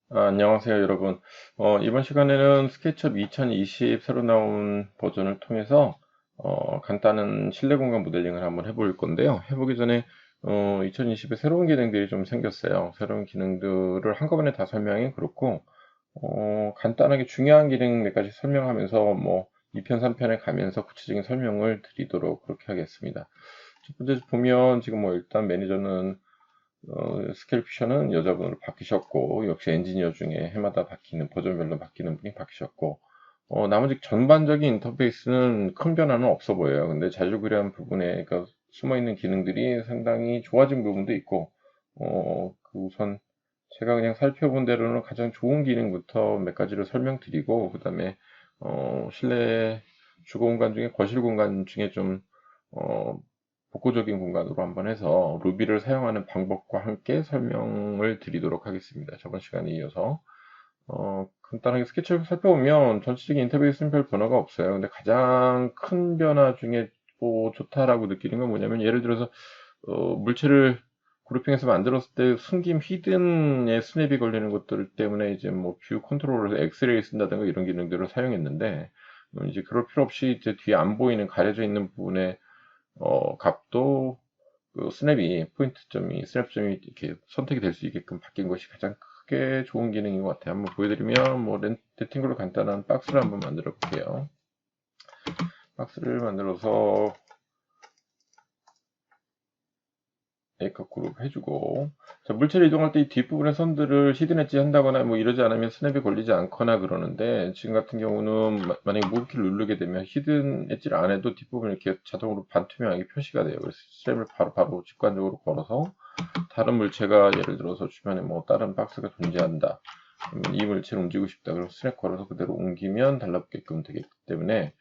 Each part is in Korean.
안녕하세요, 여러분. 이번 시간에는 스케치업 2020 새로 나온 버전을 통해서 간단한 실내 공간 모델링을 한번 해볼 건데요. 해보기 전에 2020에 새로운 기능들이 좀 생겼어요. 새로운 기능들을 한꺼번에 다 설명이 그렇고 간단하게 중요한 기능 몇 가지 설명하면서 뭐 2편, 3편에 가면서 구체적인 설명을 드리도록 그렇게 하겠습니다. 첫 번째 보면 지금 뭐 일단 매니저는 스케일 피셔는 여자분으로 바뀌셨고, 역시 엔지니어 중에 해마다 바뀌는, 버전별로 바뀌는 분이 바뀌셨고, 나머지 전반적인 인터페이스는 큰 변화는 없어 보여요. 근데 자주 그려한 부분에, 그러니까 숨어있는 기능들이 상당히 좋아진 부분도 있고, 우선 제가 그냥 살펴본 대로는 가장 좋은 기능부터 몇 가지를 설명드리고, 그 다음에, 실내 주거 공간 중에 거실 공간 중에 좀, 어, 복구적인 공간으로 한번 해서 루비를 사용하는 방법과 함께 설명을 드리도록 하겠습니다. 저번 시간에 이어서 간단하게 스케치를 살펴보면 전체적인 인터페이스는 별 변화가 없어요. 근데 가장 큰 변화 중에 좋다라고 느끼는 건 뭐냐면 예를 들어서 물체를 그룹핑해서 만들었을 때 숨김 히든에 스냅이 걸리는 것들 때문에 이제 뭐 뷰 컨트롤에서 엑스레이 쓴다든가 이런 기능들을 사용했는데 이제 그럴 필요 없이 이제 뒤에 안 보이는 가려져 있는 부분에 값도 그 스냅이 포인트점이 스냅점이 이렇게 선택이 될 수 있게끔 바뀐 것이 가장 크게 좋은 기능인 것 같아요. 한번 보여드리면 뭐 레팅글로 간단한 박스를 한번 만들어 볼게요. 박스를 만들어서 A컷 그룹 해주고 자, 물체를 이동할 때 이 뒷부분의 선들을 히든 엣지 한다거나 뭐 이러지 않으면 스냅이 걸리지 않거나 그러는데 지금 같은 경우는 만약에 무브키를 누르게 되면 히든 엣지를 안 해도 뒷부분 이렇게 자동으로 반투명하게 표시가 돼요. 그래서 스냅을 바로 직관적으로 걸어서 다른 물체가 예를 들어서 주변에 뭐 다른 박스가 존재한다. 그러면 이 물체를 옮기고 싶다. 그럼 스냅 걸어서 그대로 옮기면 달라붙게끔 되기 때문에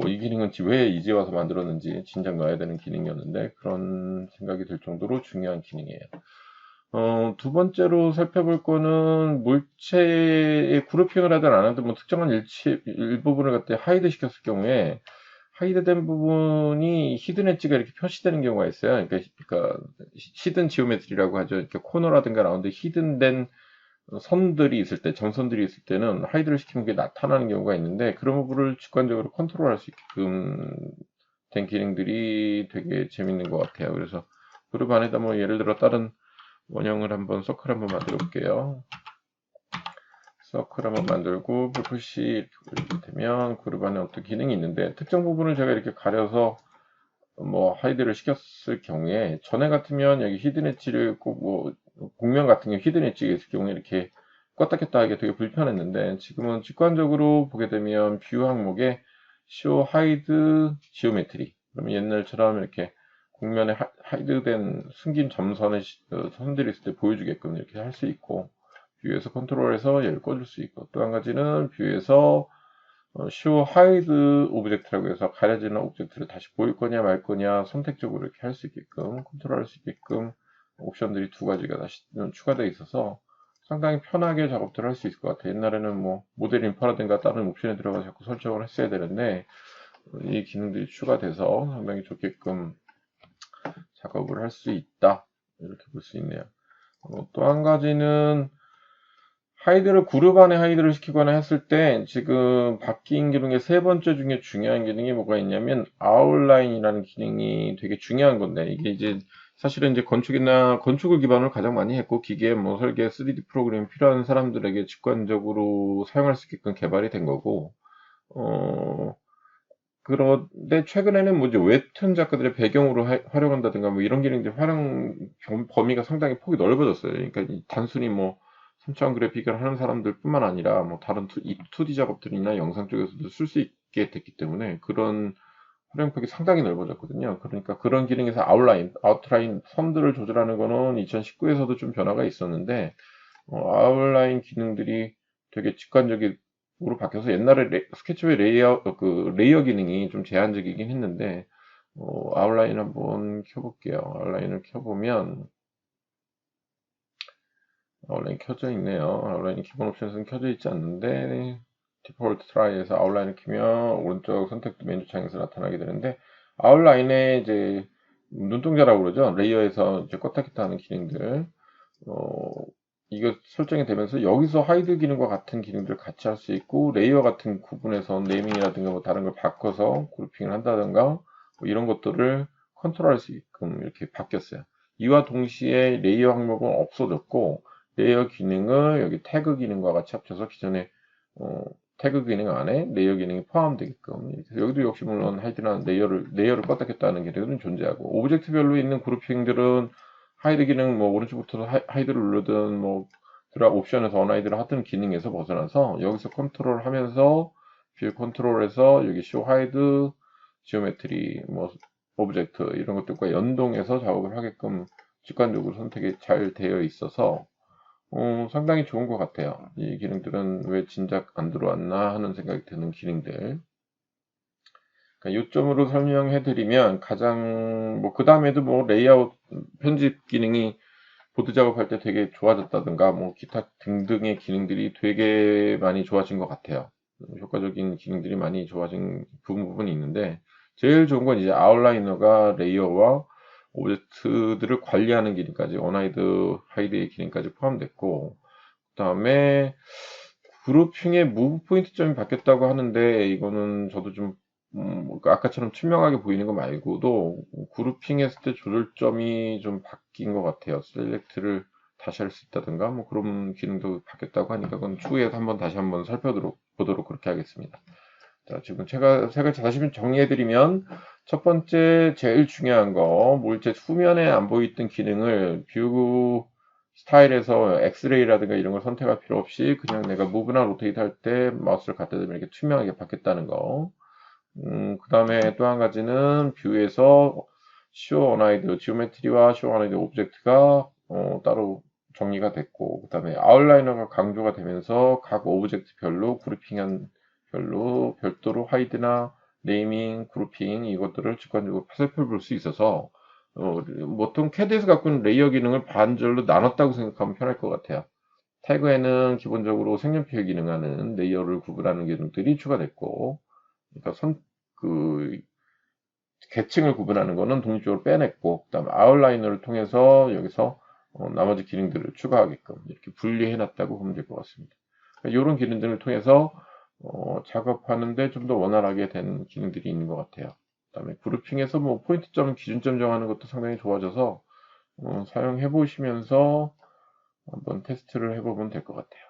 이 기능은 왜 이제 와서 만들었는지 진작 넣어야 되는 기능이었는데 그런 생각이 들 정도로 중요한 기능이에요. 두 번째로 살펴볼 거는 물체의 그룹핑을 하든 안 하든 뭐 특정한 일부분을 갖다 하이드 시켰을 경우에 하이드된 부분이 히든 엣지가 이렇게 표시되는 경우가 있어요. 그러니까 히든 지오메트리라고 하죠. 이렇게 코너라든가 라운드 히든된 선들이 있을 때, 점선들이 있을 때는 하이드를 시키면 그게 나타나는 경우가 있는데 그런 부분을 직관적으로 컨트롤할 수 있게끔 된 기능들이 되게 재밌는 것 같아요. 그래서 그룹 안에다 뭐 예를 들어 다른 원형을 한번 서클 한번 만들어 볼게요. 서클 한번 만들고 푸시 이렇게 되면 그룹 안에 어떤 기능이 있는데 특정 부분을 제가 이렇게 가려서 뭐 하이드를 시켰을 경우에 전에 같으면 여기 히든 엣지를 꼭 뭐 국면 같은 경우 히든 엣지가 있을 경우에 이렇게 껐다 켰다 하기 되게 불편했는데 지금은 직관적으로 보게 되면 뷰 항목에 show hide geometry 그러면 옛날처럼 이렇게 국면에 하이드된 숨긴 점선의 선들이 있을 때 보여주게끔 이렇게 할 수 있고 뷰에서 컨트롤해서 얘를 꺼줄 수 있고 또 한 가지는 뷰에서 show hide 오브젝트라고 해서 가려지는 오브젝트를 다시 보일 거냐 말 거냐 선택적으로 이렇게 할 수 있게끔 컨트롤할 수 있게끔 옵션들이 두 가지가 다시 추가되어 있어서 상당히 편하게 작업들을 할 수 있을 것 같아요. 옛날에는 뭐 모델 인파라든가 다른 옵션에 들어가서 자꾸 설정을 했어야 되는데 이 기능들이 추가돼서 상당히 좋게끔 작업을 할 수 있다 이렇게 볼 수 있네요. 또 한 가지는 하이드를 그룹 안에 하이드를 시키거나 했을 때 지금 바뀐 기능의 세 번째 중에 중요한 기능이 뭐가 있냐면 아웃라인이라는 기능이 되게 중요한 건데 이게 이제 사실은 이제 건축이나 건축을 기반으로 가장 많이 했고 기계 뭐 설계 3D 프로그램이 필요한 사람들에게 직관적으로 사용할 수 있게끔 개발이 된 거고 그런데 최근에는 뭐 이제 웹툰 작가들의 배경으로 활용한다든가 뭐 이런 기능들 활용 범위가 상당히 폭이 넓어졌어요. 그러니까 단순히 뭐 3차원 그래픽을 하는 사람들 뿐만 아니라 뭐 다른 2D 작업들이나 영상 쪽에서도 쓸 수 있게 됐기 때문에 그런 활용폭이 상당히 넓어졌거든요. 그러니까 그런 기능에서 아웃라인, 선들을 조절하는 거는 2019에서도 좀 변화가 있었는데 아웃라인 기능들이 되게 직관적으로 바뀌어서 옛날에 스케치의 레이어 기능이 좀 제한적이긴 했는데 아웃라인 한번 켜볼게요. 아웃라인을 켜보면 아웃라인 켜져 있네요. 아웃라인 기본 옵션은 켜져 있지 않는데 디폴트 트라이에서 아웃라인을 키면 오른쪽 선택도 메뉴 창에서 나타나게 되는데 아웃라인에 이제 눈동자라고 그러죠. 레이어에서 이제 껐다 켰다 하는 기능들 어, 이거 설정이 되면서 여기서 하이드 기능과 같은 기능들을 같이 할 수 있고 레이어 같은 구분에서 네이밍이라든가 뭐 다른 걸 바꿔서 그룹핑을 한다든가 뭐 이런 것들을 컨트롤할 수 있게끔 이렇게 바뀌었어요. 이와 동시에 레이어 항목은 없어졌고 레이어 기능을 여기 태그 기능과 같이 합쳐서 기존에 태그 기능 안에 레이어 기능이 포함되게끔 여기도 역시 물론 하이드나 레이어를 껐다 켰다 하는 기능은 존재하고 오브젝트별로 있는 그룹핑들은 하이드 기능 뭐 오른쪽부터 하이드를 누르든 뭐 드랍 옵션에서 언하이드를 하든 기능에서 벗어나서 여기서 컨트롤 하면서 뷰 컨트롤에서 여기 쇼 하이드 지오메트리 뭐 오브젝트 이런 것들과 연동해서 작업을 하게끔 직관적으로 선택이 잘 되어 있어서 상당히 좋은 것 같아요. 이 기능들은 왜 진작 안 들어왔나 하는 생각이 드는 기능들. 그러니까 요점으로 설명해 드리면 가장 뭐 그 다음에도 뭐 레이아웃 편집 기능이 보드 작업할 때 되게 좋아졌다든가 뭐 기타 등등의 기능들이 되게 많이 좋아진 것 같아요. 효과적인 기능들이 많이 좋아진 부분이 있는데 제일 좋은 건 이제 아웃라이너가 레이어와 오브젝트들을 관리하는 기능까지 언하이드 하이드의 기능까지 포함됐고 그 다음에 그룹핑의 무브 포인트점이 바뀌었다고 하는데 이거는 저도 좀 아까처럼 투명하게 보이는 거 말고도 그룹핑 했을 때 조절점이 좀 바뀐 것 같아요. 셀렉트를 다시 할 수 있다든가 뭐 그런 기능도 바뀌었다고 하니까 그건 추후에 다시 한번 살펴보도록 그렇게 하겠습니다. 자, 지금 제가 다시 정리해드리면 첫 번째 제일 중요한 거 물체 후면에 안 보이던 기능을 뷰 스타일에서 엑스레이라든가 이런 걸 선택할 필요 없이 그냥 내가 무브나 로테이트 할 때 마우스를 갖다 대면 이렇게 투명하게 바뀌었다는 거. 그 다음에 또 한 가지는 뷰에서 쇼 언하이드 지오메트리와 쇼 언하이드 오브젝트가 따로 정리가 됐고 그 다음에 아웃라이너가 강조가 되면서 각 오브젝트별로 그룹핑한 별도로 하이드나 네이밍, 그룹핑 이것들을 직관적으로 살펴볼 수 있어서 보통 캐드에서 갖고 있는 레이어 기능을 반절로 나눴다고 생각하면 편할 것 같아요. 태그에는 기본적으로 색연필 기능하는 레이어를 구분하는 기능들이 추가됐고 그러니까 계층을 구분하는 거는 독립적으로 빼냈고 그다음에 아웃라이너를 통해서 여기서 나머지 기능들을 추가하게끔 이렇게 분리해 놨다고 보면 될 것 같습니다. 그러니까 이런 기능들을 통해서 작업하는데 좀 더 원활하게 된 기능들이 있는 것 같아요. 그다음에 그룹핑에서 뭐 포인트점, 기준점 정하는 것도 상당히 좋아져서 사용해 보시면서 한번 테스트를 해보면 될 것 같아요.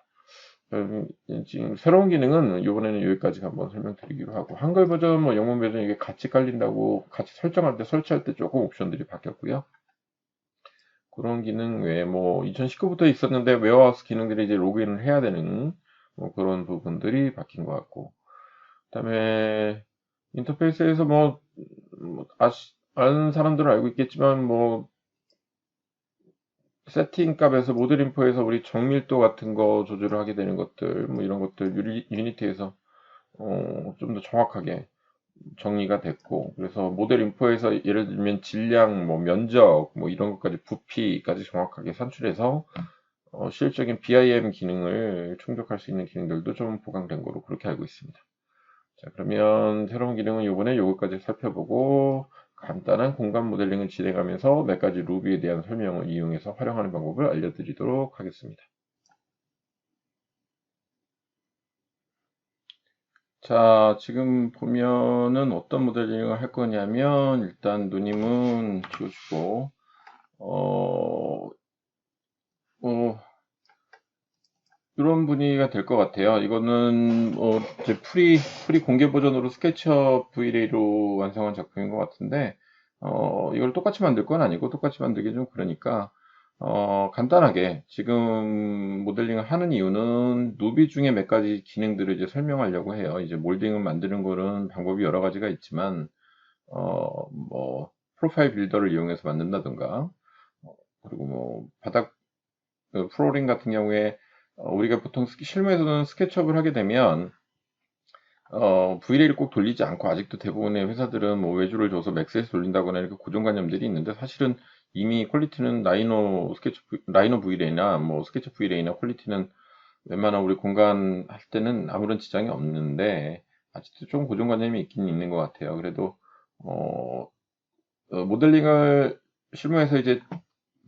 지금 새로운 기능은 이번에는 여기까지 한번 설명드리기로 하고 한글 버전, 뭐 영문 버전 이게 같이 깔린다고 같이 설정할 때 설치할 때 조금 옵션들이 바뀌었고요. 그런 기능 외에 뭐 2019부터 있었는데 웨어하우스 기능들이 이제 로그인을 해야 되는 뭐 그런 부분들이 바뀐 것 같고 그다음에 인터페이스에서 아는 사람들은 알고 있겠지만 뭐 세팅 값에서 모델 인포에서 우리 정밀도 같은 거 조절을 하게 되는 것들 뭐 이런 것들 유니티에서 좀 더 정확하게 정리가 됐고 그래서 모델 인포에서 예를 들면 질량 뭐 면적 뭐 이런 것까지 부피까지 정확하게 산출해서 실적인 BIM 기능을 충족할 수 있는 기능들도 좀 보강된 거로 그렇게 알고 있습니다. 자, 그러면 새로운 기능은 이번에 요거까지 살펴보고 간단한 공간 모델링을 진행하면서 몇 가지 루비에 대한 설명을 이용해서 활용하는 방법을 알려드리도록 하겠습니다. 자, 지금 보면은 어떤 모델링을 할 거냐면 일단 누님은 지워주고 이런 분위기가 될 것 같아요. 이거는 이제 프리 공개 버전으로 스케치업 V-Ray로 완성한 작품인 것 같은데 이걸 똑같이 만들 건 아니고 똑같이 만들기 좀 그러니까 간단하게 지금 모델링을 하는 이유는 누비 중에 몇 가지 기능들을 이제 설명하려고 해요. 이제 몰딩을 만드는 거는 방법이 여러 가지가 있지만 뭐 프로파일 빌더를 이용해서 만든다든가 그리고 뭐 바닥 플로링 같은 경우에 우리가 보통 실무에서는 스케치업을 하게 되면 V-Ray를 꼭 돌리지 않고 아직도 대부분의 회사들은 뭐 외주를 줘서 맥스에서 돌린다거나 이렇게 고정관념들이 있는데 사실은 이미 퀄리티는 라이노 V-Ray나 뭐 스케치업 V-Ray나 퀄리티는 웬만한 우리 공간 할 때는 아무런 지장이 없는데 아직도 좀 고정관념이 있긴 있는 것 같아요. 그래도 모델링을 실무에서 이제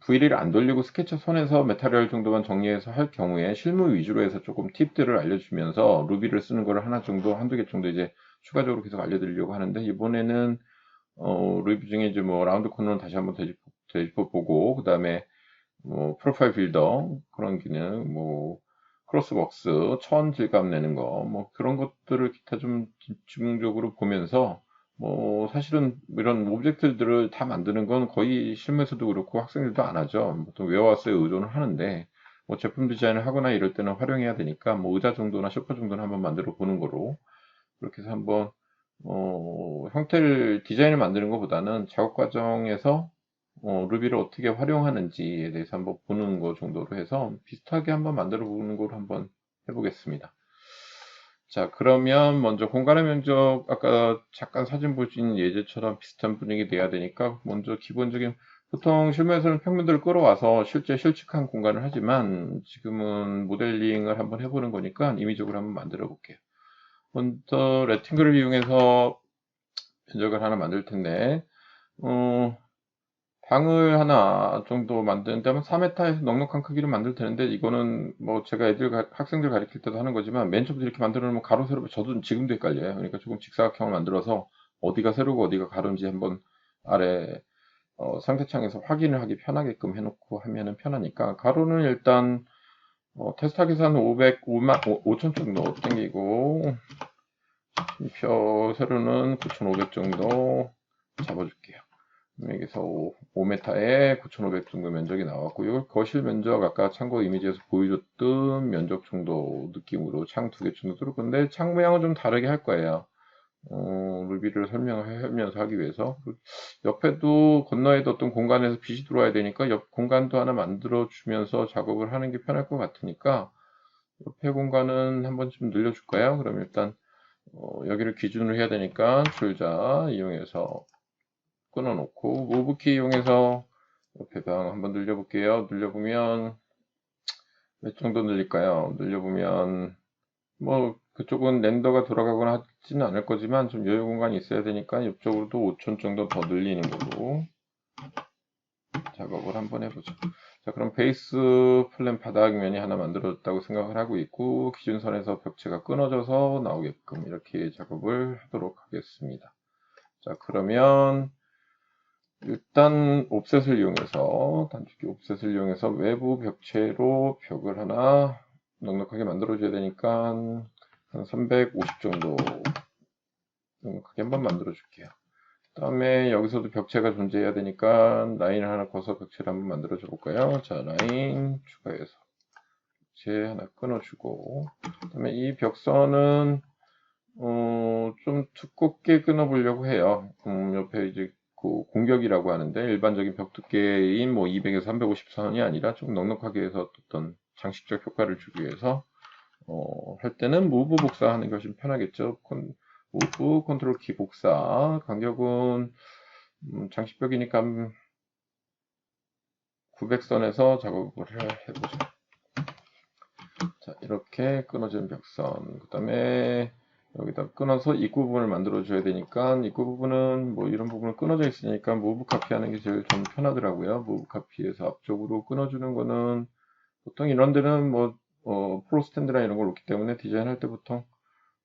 VL을 안 돌리고 스케쳐 손에서 메타리얼 정도만 정리해서 할 경우에 실무 위주로 해서 조금 팁들을 알려주면서 루비를 쓰는 거를 하나 정도, 한두 개 정도 이제 추가적으로 계속 알려드리려고 하는데, 이번에는 루비 중에 이제 뭐 라운드 코너는 다시 한번 되짚어 보고, 그 다음에 뭐 프로파일 빌더 그런 기능, 뭐 크로스벅스, 천 질감 내는 거, 뭐 그런 것들을 기타 좀 집중적으로 보면서, 뭐 사실은 이런 오브젝트들을 다 만드는 건 거의 실무에서도 그렇고 학생들도 안 하죠. 보통 웨어하우스에 의존을 하는데, 뭐 제품 디자인을 하거나 이럴 때는 활용해야 되니까 뭐 의자 정도나 소파 정도는 한번 만들어 보는 거로, 그렇게 해서 한번 형태를 디자인을 만드는 것보다는 작업 과정에서 루비를 어떻게 활용하는지에 대해서 한번 보는 거 정도로 해서 비슷하게 한번 만들어 보는 걸로 한번 해보겠습니다. 자, 그러면 먼저 공간의 면적, 아까 잠깐 사진 보신 예제처럼 비슷한 분위기 돼야 되니까 먼저 기본적인, 보통 실무에서는 평면들을 끌어와서 실제 실측한 공간을 하지만 지금은 모델링을 한번 해보는 거니까 임의적으로 한번 만들어 볼게요. 먼저 레팅글을 이용해서 면적을 하나 만들 텐데, 방을 하나 정도 만드는데 한 4m에서 넉넉한 크기로 만들 텐데, 이거는 뭐 제가 학생들 가르칠 때도 하는 거지만 맨 처음부터 이렇게 만들어 놓으면 가로 세로, 저도 지금도 헷갈려요. 그러니까 조금 직사각형을 만들어서 어디가 세로고 어디가 가로인지 한번 아래 상대창에서 확인을 하기 편하게끔 해놓고 하면은 편하니까, 가로는 일단 테스트하기 위해서 한 5천 정도 땡기고, 세로는 9,500 정도 잡아줄게요. 여기서 5m에 9,500 정도 면적이 나왔고요. 거실 면적 아까 참고 이미지에서 보여줬던 면적 정도 느낌으로 창 2개 정도 뚫을 건데, 창 모양은 좀 다르게 할 거예요. 루비를 설명하면서 하기 위해서. 옆에도 건너에도 어떤 공간에서 빛이 들어와야 되니까 옆 공간도 하나 만들어 주면서 작업을 하는 게 편할 것 같으니까 옆에 공간은 한번 좀 늘려줄까요? 그럼 일단 여기를 기준으로 해야 되니까 줄자 이용해서 끊어놓고, 무브키 이용해서 옆에 방 한번 늘려볼게요. 늘려보면 몇 정도 늘릴까요? 늘려보면 뭐 그쪽은 렌더가 돌아가거나 하지는 않을 거지만 좀 여유 공간이 있어야 되니까 이쪽으로도 5천 정도 더 늘리는 걸로 작업을 한번 해보죠. 자, 그럼 베이스 플랜 바닥면이 하나 만들어졌다고 생각을 하고 있고, 기준선에서 벽체가 끊어져서 나오게끔 이렇게 작업을 하도록 하겠습니다. 자, 그러면 일단 옵셋을 이용해서, 단축키 옵셋을 이용해서 외부 벽체로 벽을 하나 넉넉하게 만들어 줘야 되니까 한 350 정도 넉넉하게 한번 만들어 줄게요. 그 다음에 여기서도 벽체가 존재해야 되니까 라인을 하나 그어서 벽체를 한번 만들어 줘 볼까요? 자, 라인 추가해서 벽체 하나 끊어주고, 그 다음에 이 벽선은 좀 두껍게 끊어 보려고 해요. 옆에 이제 그 공격이라고 하는데, 일반적인 벽 두께인 뭐 200에서 350 선이 아니라 좀 넉넉하게 해서 어떤 장식적 효과를 주기 위해서 할 때는 무브 복사하는 것이 좀 편하겠죠. 무브 컨트롤 키 복사, 간격은 장식벽이니까 900선에서 작업을 해보죠. 자, 이렇게 끊어진 벽선, 그 다음에 여기다 끊어서 입구 부분을 만들어 줘야 되니까, 입구 부분은 뭐 이런 부분을 끊어져 있으니까 무브 카피 하는 게 제일 좀 편하더라고요. 무브 카피에서 앞쪽으로 끊어주는 거는 보통 이런 데는 뭐 프로 스탠드나 이런 걸 놓기 때문에 디자인할 때 보통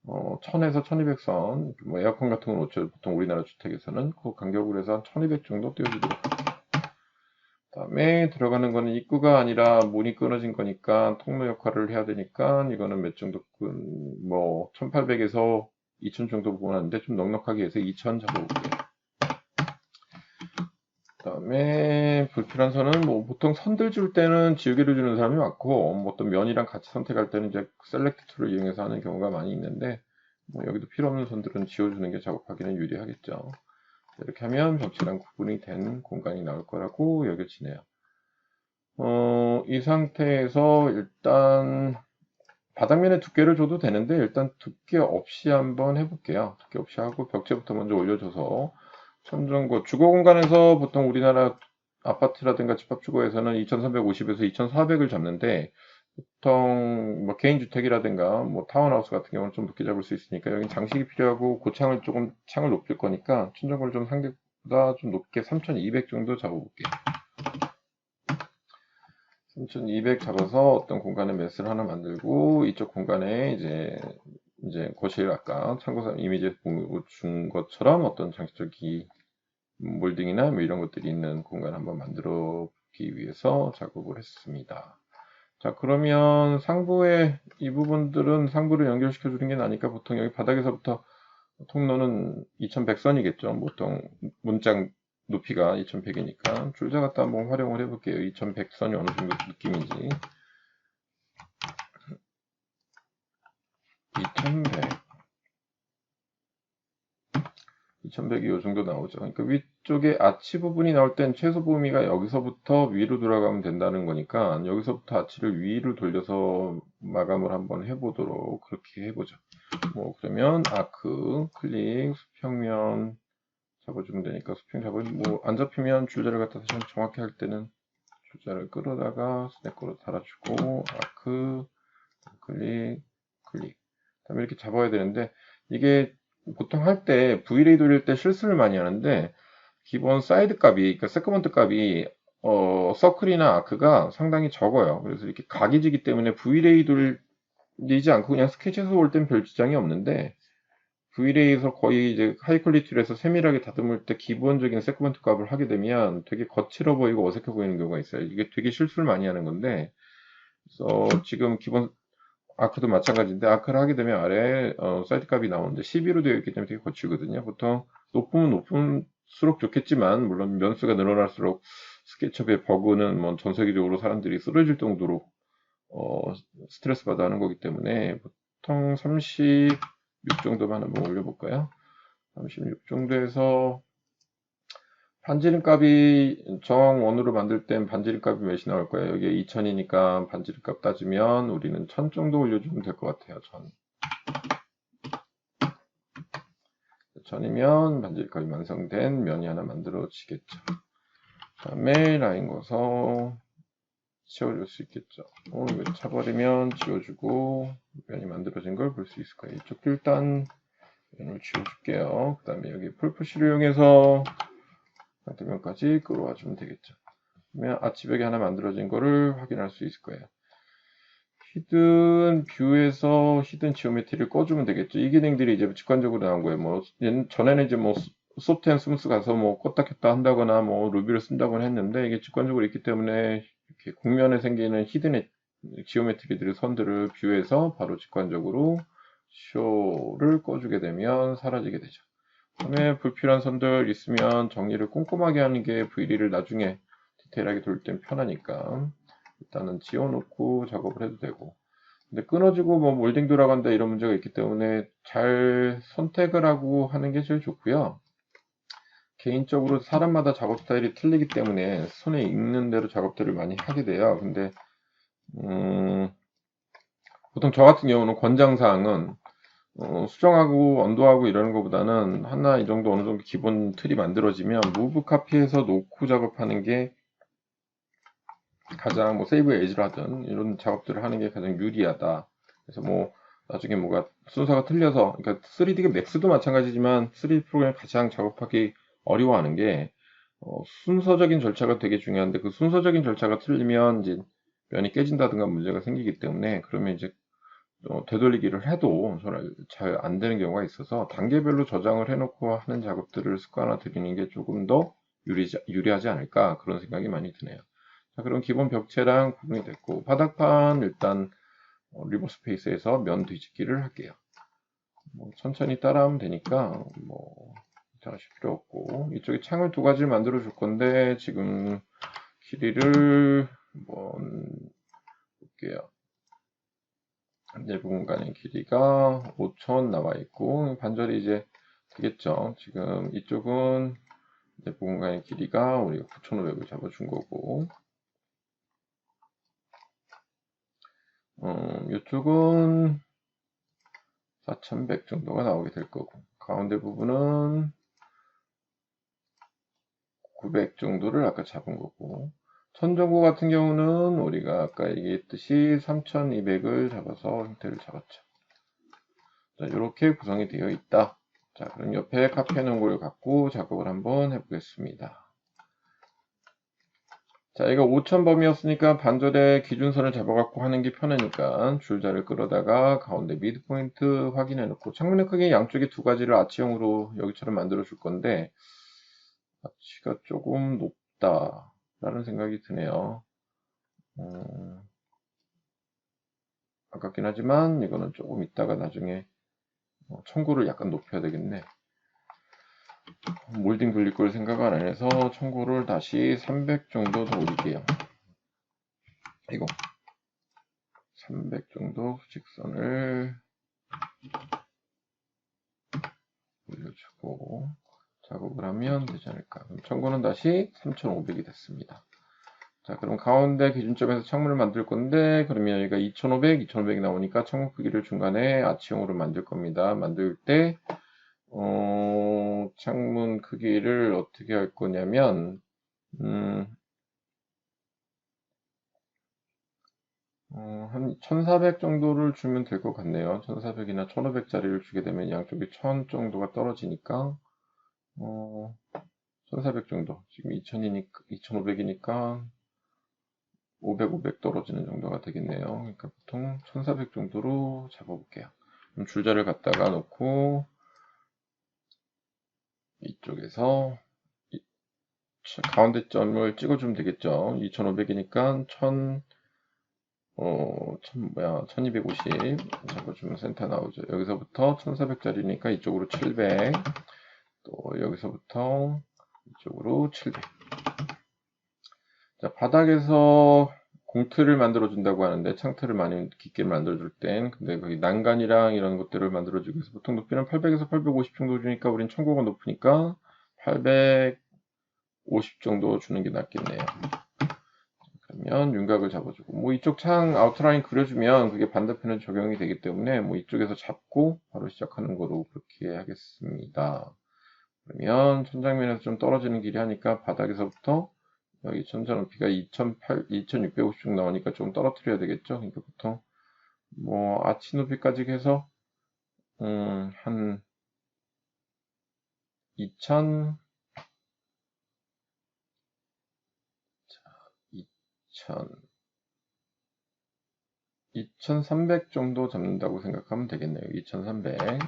1000에서 1200선, 뭐 에어컨 같은 건 놓죠. 보통 우리나라 주택에서는 그 간격으로 해서 한 1200 정도 띄워주도록 할게요. 다음에 들어가는 거는 입구가 아니라 문이 끊어진 거니까 통로 역할을 해야 되니까, 이거는 몇 정도 뭐 1800에서 2000 정도 보는데 좀 넉넉하게 해서 2000 잡아볼게요. 그 다음에 불필요한 선은 뭐 보통 선들 줄 때는 지우개를 주는 사람이 많고, 뭐 어떤 면이랑 같이 선택할 때는 이제 셀렉트 툴을 이용해서 하는 경우가 많이 있는데, 뭐 여기도 필요 없는 선들은 지워주는 게 작업하기는 유리하겠죠. 이렇게 하면 벽체랑 구분이 된 공간이 나올 거라고 여겨지네요. 이 상태에서 일단 바닥면에 두께를 줘도 되는데, 일단 두께 없이 한번 해볼게요. 두께 없이 하고 벽체부터 먼저 올려줘서, 천정고 주거 공간에서 보통 우리나라 아파트라든가 집합주거에서는 2350에서 2400을 잡는데, 보통 뭐 개인주택이라든가 뭐 타운하우스 같은 경우는 좀 높게 잡을 수 있으니까 여기 장식이 필요하고 고창을 조금 창을 높일 거니까 천정고를 좀 상대보다 좀 높게 3200 정도 잡아볼게요. 3200 잡아서 어떤 공간에 매스를 하나 만들고 이쪽 공간에 이제 거실 아까 참고서 이미지에 준 것처럼 어떤 장식적인 몰딩이나 뭐 이런 것들이 있는 공간 한번 만들어 보기 위해서 작업을 했습니다. 자, 그러면 상부의 이 부분들은 상부를 연결시켜 주는 게 나니까 보통 여기 바닥에서부터 통로는 2100선이겠죠. 보통 문장 높이가 2100이니까 줄자 갖다 한번 활용을 해볼게요. 2100선이 어느 정도 느낌인지. 2100이 이 정도 나오죠. 그러니까 위쪽에 아치 부분이 나올 땐 최소 범위가 여기서부터 위로 돌아가면 된다는 거니까 여기서부터 아치를 위로 돌려서 마감을 한번 해보도록 그렇게 해보죠. 뭐 그러면 아크 클릭 수평면 잡아주면 되니까 수평 잡아주면 뭐 안 잡히면 줄자를 갖다 다시 정확히 할 때는 줄자를 끌어다가 스냅으로 달아주고 아크 클릭 클릭 그다음에 이렇게 잡아야 되는데 이게 보통 할 때 V레이 돌릴 때 실수를 많이 하는데 기본 사이드 값이 그러니까 세그먼트 값이 서클이나 아크가 상당히 적어요. 그래서 이렇게 각이 지기 때문에 V레이 돌리지 않고 그냥 스케치에서 볼 땐 별 지장이 없는데 V레이에서 거의 이제 하이 퀄리티로 해서 세밀하게 다듬을 때 기본적인 세그먼트 값을 하게 되면 되게 거칠어 보이고 어색해 보이는 경우가 있어요. 이게 되게 실수를 많이 하는 건데 그래서 지금 기본 아크도 마찬가지인데 아크를 하게 되면 아래에 사이드 값이 나오는데 12로 되어 있기 때문에 되게 거칠거든요. 보통 높으면 높을수록 좋겠지만 물론 면수가 늘어날수록 스케치업의 버그는 뭐 전 세계적으로 사람들이 쓰러질 정도로 스트레스 받아 하는 거기 때문에 보통 36 정도만 한번 올려볼까요? 36 정도에서 반지름 값이 정원으로 만들 땐 반지름 값이 몇이 나올 거예요? 여기에 2000이니까 반지름 값 따지면 우리는 1000 정도 올려주면 될 것 같아요. 1000이면 반지름 값이 완성된 면이 하나 만들어지겠죠. 다음에 라인 거서 지워줄 수 있겠죠. 이거 차버리면 지워주고 면이 만들어진 걸 볼 수 있을 거예요. 이쪽도 일단 면을 지워줄게요. 그 다음에 여기 풀푸시를 이용해서 상태면까지 끌어와 주면 되겠죠. 그러면 아치벽이 하나 만들어진 거를 확인할 수 있을 거예요. 히든 뷰에서 히든 지오메트리를 꺼주면 되겠죠. 이 기능들이 이제 직관적으로 나온 거예요. 뭐 전에는 이제 뭐 소프트 앤 스무스 가서 뭐 껐다 켰다 한다거나 뭐 루비를 쓴다거나 했는데 이게 직관적으로 있기 때문에 이렇게 국면에 생기는 히든 지오메트리들의 선들을 뷰에서 바로 직관적으로 쇼를 꺼주게 되면 사라지게 되죠. 그다음에 불필요한 선들 있으면 정리를 꼼꼼하게 하는 게 VLE를 나중에 디테일하게 돌 땐 편하니까 일단은 지워놓고 작업을 해도 되고 근데 끊어지고 뭐 몰딩 돌아간다 이런 문제가 있기 때문에 잘 선택을 하고 하는 게 제일 좋고요. 개인적으로 사람마다 작업 스타일이 틀리기 때문에 손에 익는 대로 작업들을 많이 하게 돼요. 근데 보통 저 같은 경우는 권장사항은 수정하고 언도하고 이러는 것보다는 하나 이 정도 어느 정도 기본 틀이 만들어지면 무브 카피해서 놓고 작업하는 게 가장 뭐 세이브 에이지를 하든 이런 작업들을 하는 게 가장 유리하다. 그래서 뭐 나중에 뭐가 순서가 틀려서 그러니까 3D 맥스도 마찬가지지만 3D 프로그램 가장 작업하기 어려워하는 게 순서적인 절차가 되게 중요한데 그 순서적인 절차가 틀리면 이제 면이 깨진다든가 문제가 생기기 때문에 그러면 이제 되돌리기를 해도 잘 안 되는 경우가 있어서 단계별로 저장을 해놓고 하는 작업들을 습관화 들이는 게 조금 더 유리하지 않을까 그런 생각이 많이 드네요. 자, 그럼 기본 벽체랑 구분이 됐고 바닥판 일단 리버스 페이스에서 면 뒤집기를 할게요. 뭐 천천히 따라하면 되니까 뭐 하실 필요 없고 이쪽에 창을 두 가지를 만들어 줄 건데 지금 길이를 한번 볼게요. 내부 공간의 길이가 5000 나와 있고 반절이 이제 되겠죠. 지금 이쪽은 내부 공간의 길이가 우리가 9500을 잡아준 거고 이쪽은 4100 정도가 나오게 될 거고 가운데 부분은 900 정도를 아까 잡은 거고 천정고 같은 경우는 우리가 아까 얘기했듯이 3200을 잡아서 형태를 잡았죠. 자, 이렇게 구성이 되어 있다. 자, 그럼 옆에 카피해 놓은 걸 갖고 작업을 한번 해보겠습니다. 자, 이거 5천 범위였으니까 반절의 기준선을 잡아갖고 하는 게 편하니까 줄자를 끌어다가 가운데 미드포인트 확인해 놓고 창문의 크기 양쪽에 두 가지를 아치형으로 여기처럼 만들어 줄 건데 아치가 조금 높다 라는 생각이 드네요. 아깝긴 하지만 이거는 조금 이따가 나중에 청고를 약간 높여야 되겠네. 몰딩 돌릴 걸 생각 안 해서 청고를 다시 300 정도 더 올릴게요. 이거 300 정도 직선을 올려주고 작업을 하면 되지 않을까. 그럼 청고는 다시 3500이 됐습니다. 자, 그럼 가운데 기준점에서 창문을 만들 건데 그러면 여기가 2500, 2500이 나오니까 창문 크기를 중간에 아치형으로 만들 겁니다. 만들 때 창문 크기를 어떻게 할 거냐면 한 1400 정도를 주면 될 것 같네요. 1400이나 1500짜리를 주게 되면 양쪽이 1000 정도가 떨어지니까 1400 정도. 지금 2000이니까 2500이니까 500, 500 떨어지는 정도가 되겠네요. 그러니까 보통 1400 정도로 잡아볼게요. 그럼 줄자를 갖다가 놓고 이쪽에서 가운데 점을 찍어주면 되겠죠. 2500이니까 1250 잡아주면 센터 나오죠. 여기서부터 1400짜리니까 이쪽으로 700, 또 여기서부터 이쪽으로 700. 자, 바닥에서 공틀을 만들어 준다고 하는데 창틀을 많이 깊게 만들어 줄 땐 근데 거기 난간이랑 이런 것들을 만들어 주기 위해서 보통 높이는 800에서 850 정도 주니까 우린 청고가 높으니까 850 정도 주는 게 낫겠네요. 그러면 윤곽을 잡아주고 뭐 이쪽 창 아웃라인 그려주면 그게 반대편에 적용이 되기 때문에 뭐 이쪽에서 잡고 바로 시작하는 거로 그렇게 하겠습니다. 그러면 천장면에서 좀 떨어지는 길이 하니까 바닥에서부터 여기 천장 높이가 2650 정도 나오니까 좀 떨어뜨려야 되겠죠. 그러니까 보통 뭐 아치 높이까지 해서 한 2000, 2300 정도 잡는다고 생각하면 되겠네요. 2300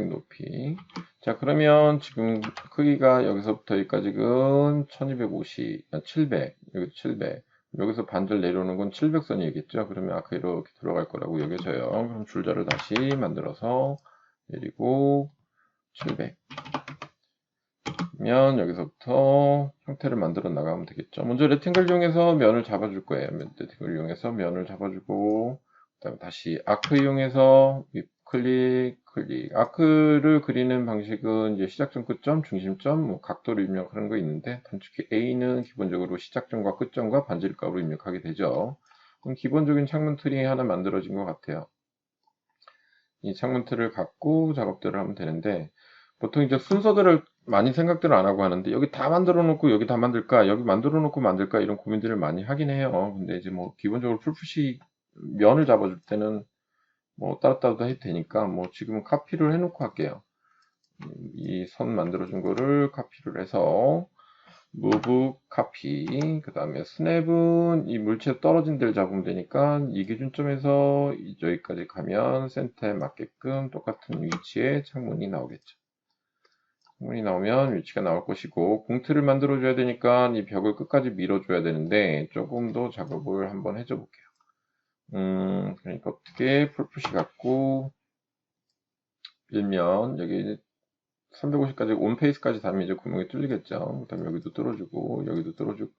높이. 자, 그러면 지금 크기가 여기서부터 여기까지는 1250, 700, 여기 700. 여기서 반절 내려오는 건 700선이겠죠. 그러면 아까 이렇게 들어갈 거라고 여겨져요. 그럼 줄자를 다시 만들어서 내리고 700. 면 여기서부터 형태를 만들어 나가면 되겠죠. 먼저 레팅글 이용해서 면을 잡아줄 거예요. 레팅글 이용해서 면을 잡아주고 그다음에 다시 아크 이용해서 클릭 아크를 그리는 방식은 이제 시작점, 끝점, 중심점, 뭐 각도를 입력하는 거 있는데 단축키 A는 기본적으로 시작점과 끝점과 반지름값으로 입력하게 되죠. 그럼 기본적인 창문 틀이 하나 만들어진 것 같아요. 이 창문 틀을 갖고 작업들을 하면 되는데 보통 이제 순서들을 많이 생각들을 안 하고 하는데 여기 다 만들어 놓고 여기 다 만들까 여기 만들어 놓고 만들까 이런 고민들을 많이 하긴 해요. 근데 이제 뭐 기본적으로 풀푸시 면을 잡아줄 때는 뭐 따로따로 해도 되니까 뭐 지금은 카피를 해놓고 할게요. 이 선 만들어준 거를 카피를 해서 move copy 그 다음에 스냅은 이 물체 떨어진 데를 잡으면 되니까 이 기준점에서 여기까지 가면 센터에 맞게끔 똑같은 위치에 창문이 나오겠죠. 창문이 나오면 위치가 나올 것이고 공틀을 만들어 줘야 되니까 이 벽을 끝까지 밀어 줘야 되는데 조금 더 작업을 한번 해줘 볼게요. 그러니까 어떻게 풀푸시 갖고 밀면 여기 350까지 온페이스까지 닿으면 이제 구멍이 뚫리겠죠. 그 다음에 여기도 뚫어주고 여기도 뚫어주고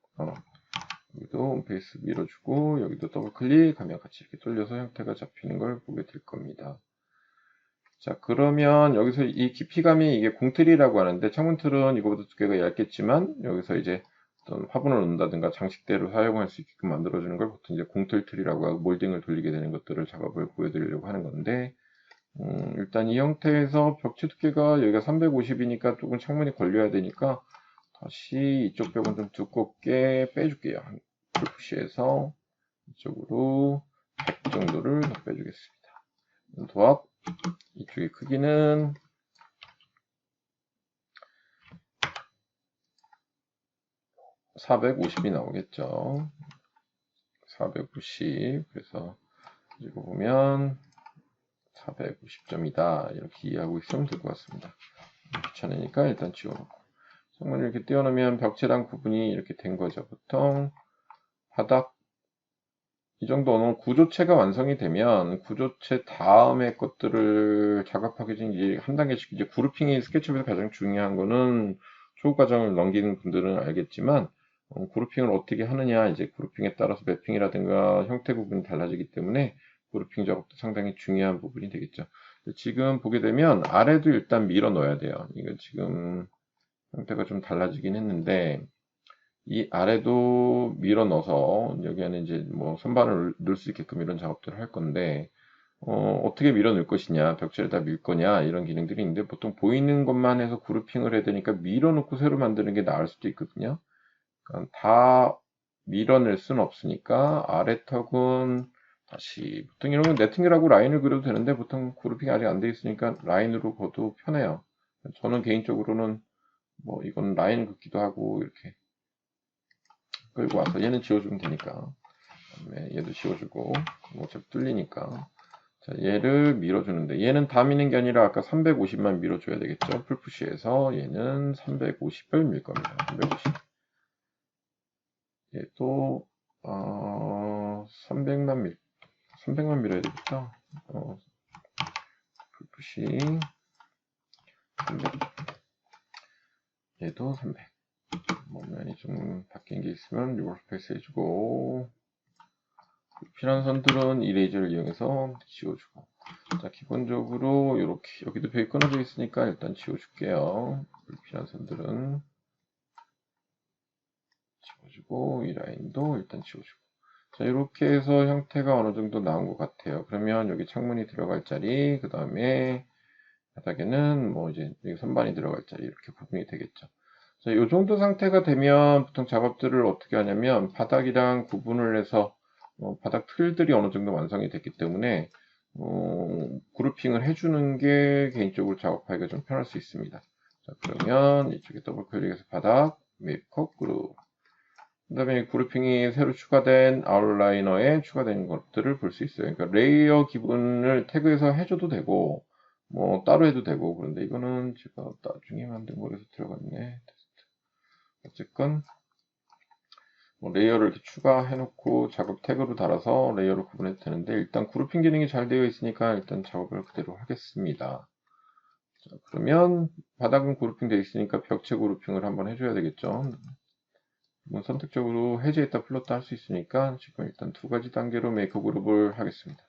여기도 온페이스 밀어주고 여기도 더블 클릭하면 같이 이렇게 뚫려서 형태가 잡히는 걸 보게 될 겁니다. 자, 그러면 여기서 이 깊이감이 이게 공틀이라고 하는데 창문틀은 이거보다 두께가 얇겠지만 여기서 이제 어떤 화분을 놓는다든가 장식대로 사용할 수 있게끔 만들어주는 걸 보통 이제 공틀틀이라고 하고 몰딩을 돌리게 되는 것들을 작업을 보여드리려고 하는 건데 일단 이 형태에서 벽체 두께가 여기가 350이니까 조금 창문이 걸려야 되니까 다시 이쪽 벽은 좀 두껍게 빼줄게요. 풀푸시에서 이쪽으로 100 정도를 더 빼주겠습니다. 도합 이쪽의 크기는 450이 나오겠죠. 450. 그래서 이거 보면 450점이다. 이렇게 이해하고 있으면 될 것 같습니다. 귀찮으니까 일단 지워놓고. 창문을 이렇게 띄워놓으면 벽체랑 구분이 이렇게 된 거죠. 보통 바닥 이 정도는 구조체가 완성이 되면 구조체 다음에 것들을 작업하기 전에 이제 한 단계씩 이제 그루핑이 스케치업에서 가장 중요한 거는 초급 과정을 넘기는 분들은 알겠지만 그루핑을 어떻게 하느냐 이제 그루핑에 따라서 매핑이라든가 형태 구분이 달라지기 때문에 그루핑 작업도 상당히 중요한 부분이 되겠죠. 지금 보게 되면 아래도 일단 밀어 넣어야 돼요. 이거 지금 형태가 좀 달라지긴 했는데 이 아래도 밀어 넣어서 여기 안에 이제 뭐 선반을 넣을 수 있게끔 이런 작업들을 할 건데 어떻게 밀어 넣을 것이냐 벽체를 다 밀 거냐 이런 기능들이 있는데 보통 보이는 것만 해서 그루핑을 해야 되니까 밀어 넣고 새로 만드는 게 나을 수도 있거든요. 그러니까 다 밀어낼 수는 없으니까 아래 턱은 다시 보통 이런 건 네팅이라고 라인을 그려도 되는데 보통 그루핑이 아직 안 돼 있으니까 라인으로 그어도 편해요. 저는 개인적으로는 뭐 이건 라인 긋기도 하고 이렇게 끌고 와서 얘는 지워주면 되니까 그다음에 얘도 지워주고 어차피 뚫리니까 자 얘를 밀어주는데 얘는 다 미는 게 아니라 아까 350만 밀어줘야 되겠죠. 풀푸시에서 얘는 350을 밀 겁니다. 350 얘도 300만 밀어야 되겠죠. 풀푸시 300 얘도 300 면이 좀 바뀐 게 있으면 리버 스페이스 해주고 필요한 선들은 이레이저를 이용해서 지워주고 자 기본적으로 이렇게 여기도 벽이 끊어져 있으니까 일단 지워줄게요. 불필요한 선들은 지워주고 이 라인도 일단 지워주고 자 이렇게 해서 형태가 어느 정도 나온 것 같아요. 그러면 여기 창문이 들어갈 자리 그 다음에 바닥에는 뭐 이제 여기 선반이 들어갈 자리 이렇게 구분이 되겠죠. 자, 이 정도 상태가 되면 보통 작업들을 어떻게 하냐면 바닥이랑 구분을 해서 바닥 틀들이 어느 정도 완성이 됐기 때문에 그루핑을 해주는 게 개인적으로 작업하기가 좀 편할 수 있습니다. 자, 그러면 이쪽에 더블 클릭해서 바닥, 메이크업, 그룹. 그 다음에 그루핑이 새로 추가된 아웃라이너에 추가된 것들을 볼 수 있어요. 그러니까 레이어 기분을 태그해서 해줘도 되고, 뭐 따로 해도 되고, 그런데 이거는 제가 나중에 만든 거라서 들어갔네. 어쨌건 뭐 레이어를 이렇게 추가해 놓고 작업 태그로 달아서 레이어를 구분해도 되는데 일단 그룹핑 기능이 잘 되어 있으니까 일단 작업을 그대로 하겠습니다. 자, 그러면 바닥은 그룹핑 되어 있으니까 벽체 그룹핑을 한번 해줘야 되겠죠. 뭐 선택적으로 해제했다 플롯다 할 수 있으니까 지금 일단 두 가지 단계로 메이크 그룹을 하겠습니다.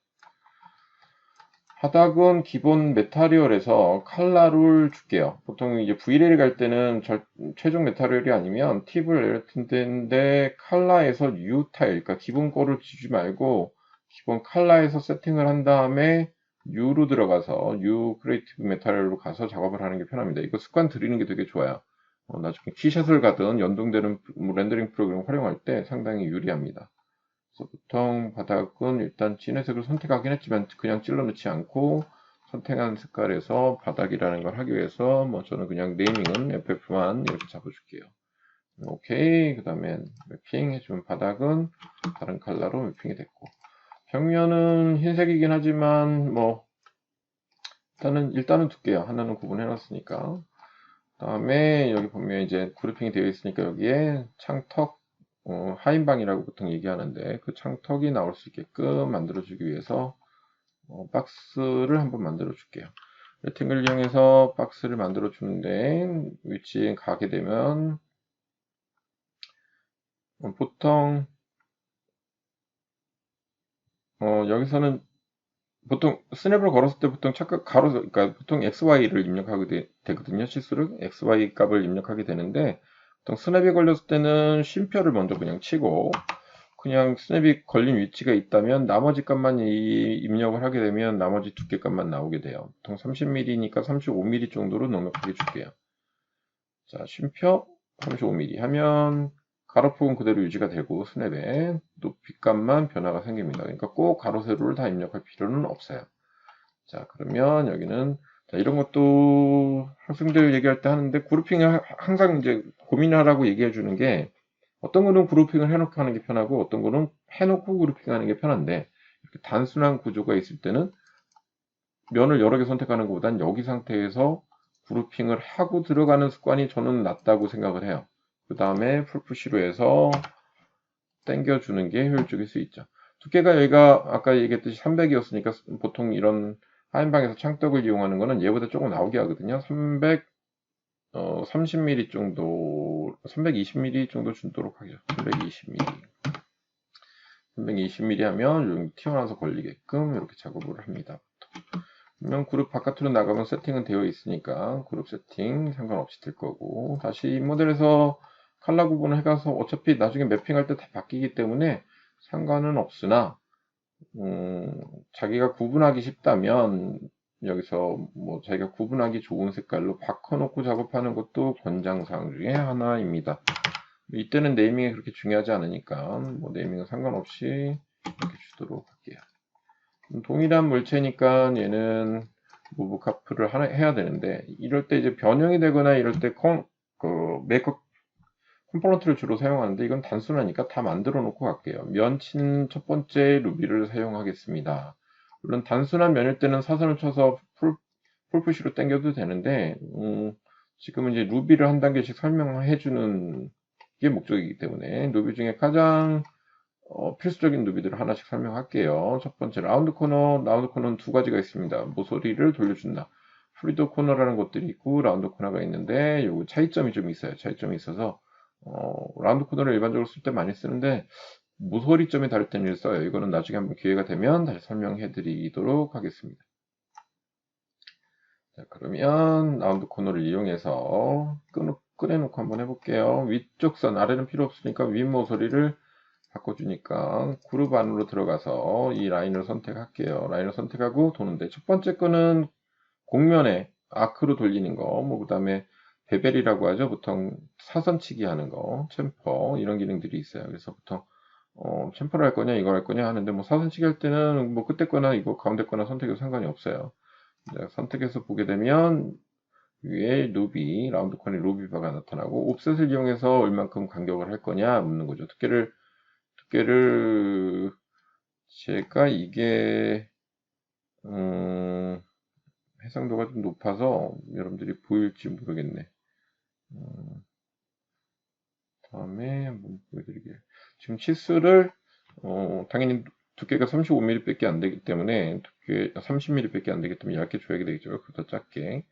바닥은 기본 메타리얼에서 칼라를 줄게요. 보통 이제 V레일 갈 때는 최종 메타리얼이 아니면 팁을 내릴 텐데 칼라에서 U 타일, 그러니까 기본 거를 주지 말고 기본 칼라에서 세팅을 한 다음에 U로 들어가서 U 크리에이티브 메타리얼로 가서 작업을 하는 게 편합니다. 이거 습관 들이는 게 되게 좋아요. 나중에 키샷을 가든 연동되는 렌더링 프로그램 활용할 때 상당히 유리합니다. 그래서 보통 바닥은 일단 진회색을 선택하긴 했지만 그냥 찔러 넣지 않고 선택한 색깔에서 바닥이라는 걸 하기 위해서 뭐 저는 그냥 네이밍은 FF만 이렇게 잡아줄게요. 오케이. 그 다음에 매핑 해주면 바닥은 다른 컬러로 매핑이 됐고 벽면은 흰색이긴 하지만 뭐 일단은 둘게요. 하나는 구분해 놨으니까. 그 다음에 여기 보면 이제 그룹핑이 되어 있으니까 여기에 창턱 하인방이라고 보통 얘기하는데 그 창턱이 나올 수 있게끔 만들어주기 위해서 박스를 한번 만들어 줄게요. 레팅을 이용해서 박스를 만들어 주는데 위치에 가게 되면 보통 여기서는 보통 스냅을 걸었을 때 보통 착각 가로 그러니까 보통 XY를 입력하게 되거든요. 실수로 XY 값을 입력하게 되는데 보통 스냅이 걸렸을 때는 쉼표를 먼저 그냥 치고 그냥 스냅이 걸린 위치가 있다면 나머지 값만 입력을 하게 되면 나머지 두께 값만 나오게 돼요. 보통 30mm니까 35mm 정도로 넉넉하게 줄게요. 자, 쉼표 35mm 하면 가로폭은 그대로 유지가 되고 스냅의 높이 값만 변화가 생깁니다. 그러니까 꼭 가로 세로를 다 입력할 필요는 없어요. 자, 그러면 여기는 자, 이런 것도 학생들 얘기할 때 하는데 그룹핑을 항상 이제 고민하라고 얘기해 주는 게 어떤 거는 그룹핑을 해놓고 하는 게 편하고 어떤 거는 해놓고 그룹핑하는 게 편한데 이렇게 단순한 구조가 있을 때는 면을 여러 개 선택하는 것보단 여기 상태에서 그룹핑을 하고 들어가는 습관이 저는 낫다고 생각을 해요. 그 다음에 풀푸시로 해서 당겨주는 게 효율적일 수 있죠. 두께가 여기가 아까 얘기했듯이 300이었으니까 보통 이런 하인방에서 창떡을 이용하는 거는 얘보다 조금 나오게 하거든요. 30mm 정도, 320mm 정도 주도록 하죠. 320mm. 320mm 하면 튀어나와서 걸리게끔 이렇게 작업을 합니다. 분명 그룹 바깥으로 나가면 세팅은 되어 있으니까 그룹 세팅 상관없이 될 거고, 다시 이 모델에서 컬러 구분을 해가서 어차피 나중에 매핑할 때 다 바뀌기 때문에 상관은 없으나 자기가 구분하기 쉽다면 여기서 뭐 자기가 구분하기 좋은 색깔로 바꿔놓고 작업하는 것도 권장사항 중에 하나입니다. 이때는 네이밍이 그렇게 중요하지 않으니까 뭐 네이밍은 상관없이 이렇게 주도록 할게요. 동일한 물체니까 얘는 무브 카프를 해야 되는데, 이럴 때 이제 변형이 되거나 이럴 때 메이크업 컴포넌트를 주로 사용하는데 이건 단순하니까 다 만들어 놓고 갈게요. 면친 첫 번째 루비를 사용하겠습니다. 물론 단순한 면일 때는 사선을 쳐서 풀푸시로 당겨도 되는데 지금은 이제 루비를 한 단계씩 설명해 주는 게 목적이기 때문에 루비 중에 가장 필수적인 루비들을 하나씩 설명할게요. 첫 번째 라운드 코너는 두 가지가 있습니다. 모서리를 돌려준다. 프리드 코너라는 것들이 있고 라운드 코너가 있는데 요 차이점이 좀 있어요. 차이점이 있어서 라운드 코너를 일반적으로 쓸 때 많이 쓰는데 모서리점이 다를 때는 써요. 이거는 나중에 한번 기회가 되면 다시 설명해 드리도록 하겠습니다. 자, 그러면 라운드 코너를 이용해서 꺼내놓고 한번 해볼게요. 위쪽 선, 아래는 필요 없으니까 윗 모서리를 바꿔주니까 그룹 안으로 들어가서 이 라인을 선택할게요. 라인을 선택하고 도는데 첫 번째 거는 곡면에 아크로 돌리는 거, 뭐 그 다음에 베벨이라고 하죠. 보통 사선치기 하는 거, 챔퍼 이런 기능들이 있어요. 그래서 보통 챔퍼를 할 거냐 이거 할 거냐 하는데 뭐 사선치기 할 때는 뭐 끝에 거나 이거 가운데 거나 선택해도 상관이 없어요. 선택해서 보게 되면 위에 루비, 라운드 콘에 루비바가 나타나고 옵셋을 이용해서 얼만큼 간격을 할 거냐 묻는 거죠. 두께를 제가 이게 해상도가 좀 높아서 여러분들이 보일지 모르겠네. 다음에 한번 보여드릴게요. 지금 치수를 당연히 두께가 35mm 밖에 안 되기 때문에 30mm 밖에 안 되기 때문에 얇게 줘야 되겠죠. 그보다 작게.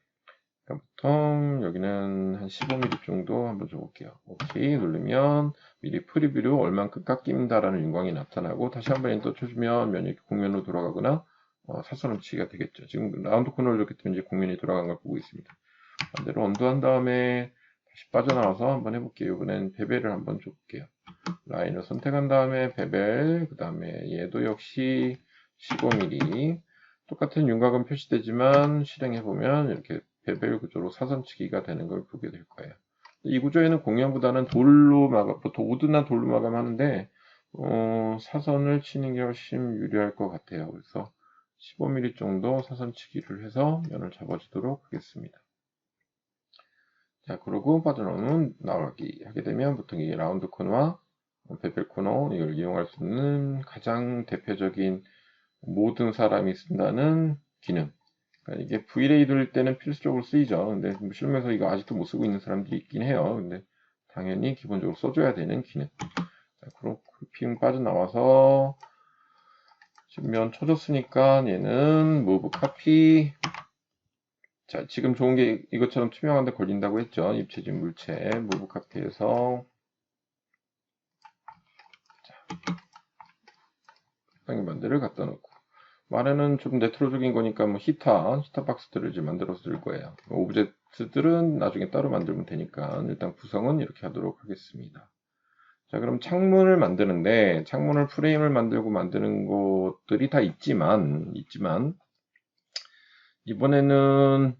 보통 여기는 한 15mm 정도 한번 줘볼게요. 오케이 누르면 미리 프리뷰로 얼만큼 깎인다라는 윤곽이 나타나고 다시 한번 엔터 쳐주면 면이 이렇게 공면으로 돌아가거나 사선 훔치기가 되겠죠. 지금 라운드 코너를 줬기 때문에 이제 공면이 돌아간 걸 보고 있습니다. 반대로 언두한 다음에 다시 빠져나와서 한번 해볼게요. 이번엔 베벨을 한번 줘볼게요. 라인을 선택한 다음에 베벨, 그 다음에 얘도 역시 15mm. 똑같은 윤곽은 표시되지만 실행해보면 이렇게 베벨 구조로 사선치기가 되는 걸 보게 될 거예요. 이 구조에는 공연보다는 보통 우드나 돌로 마감하는데, 사선을 치는 게 훨씬 유리할 것 같아요. 그래서 15mm 정도 사선치기를 해서 면을 잡아주도록 하겠습니다. 자, 그리고 나오기 하게 되면 보통 이 라운드 코너와 베벨 코너 이걸 이용할 수 있는 가장 대표적인 모든 사람이 쓴다는 기능. 그러니까 이게 V레이 돌릴 때는 필수적으로 쓰이죠. 근데 실무에서 이거 아직도 못 쓰고 있는 사람들이 있긴 해요. 근데 당연히 기본적으로 써줘야 되는 기능. 자, 그룹핑 빠져나와서 지금 면 쳐줬으니까 얘는 move copy. 자, 지금 좋은 게 이것처럼 투명한데 걸린다고 했죠. 입체진 물체 move copy에서 땅의 반대를 갖다 놓고 말에는 좀 레트로적인 거니까 뭐 히타 박스들을 이제 만들어서 쓸 거예요. 오브젝트들은 나중에 따로 만들면 되니까 일단 구성은 이렇게 하도록 하겠습니다. 자, 그럼 창문을 만드는데 창문을 프레임을 만들고 만드는 것들이 다 있지만 이번에는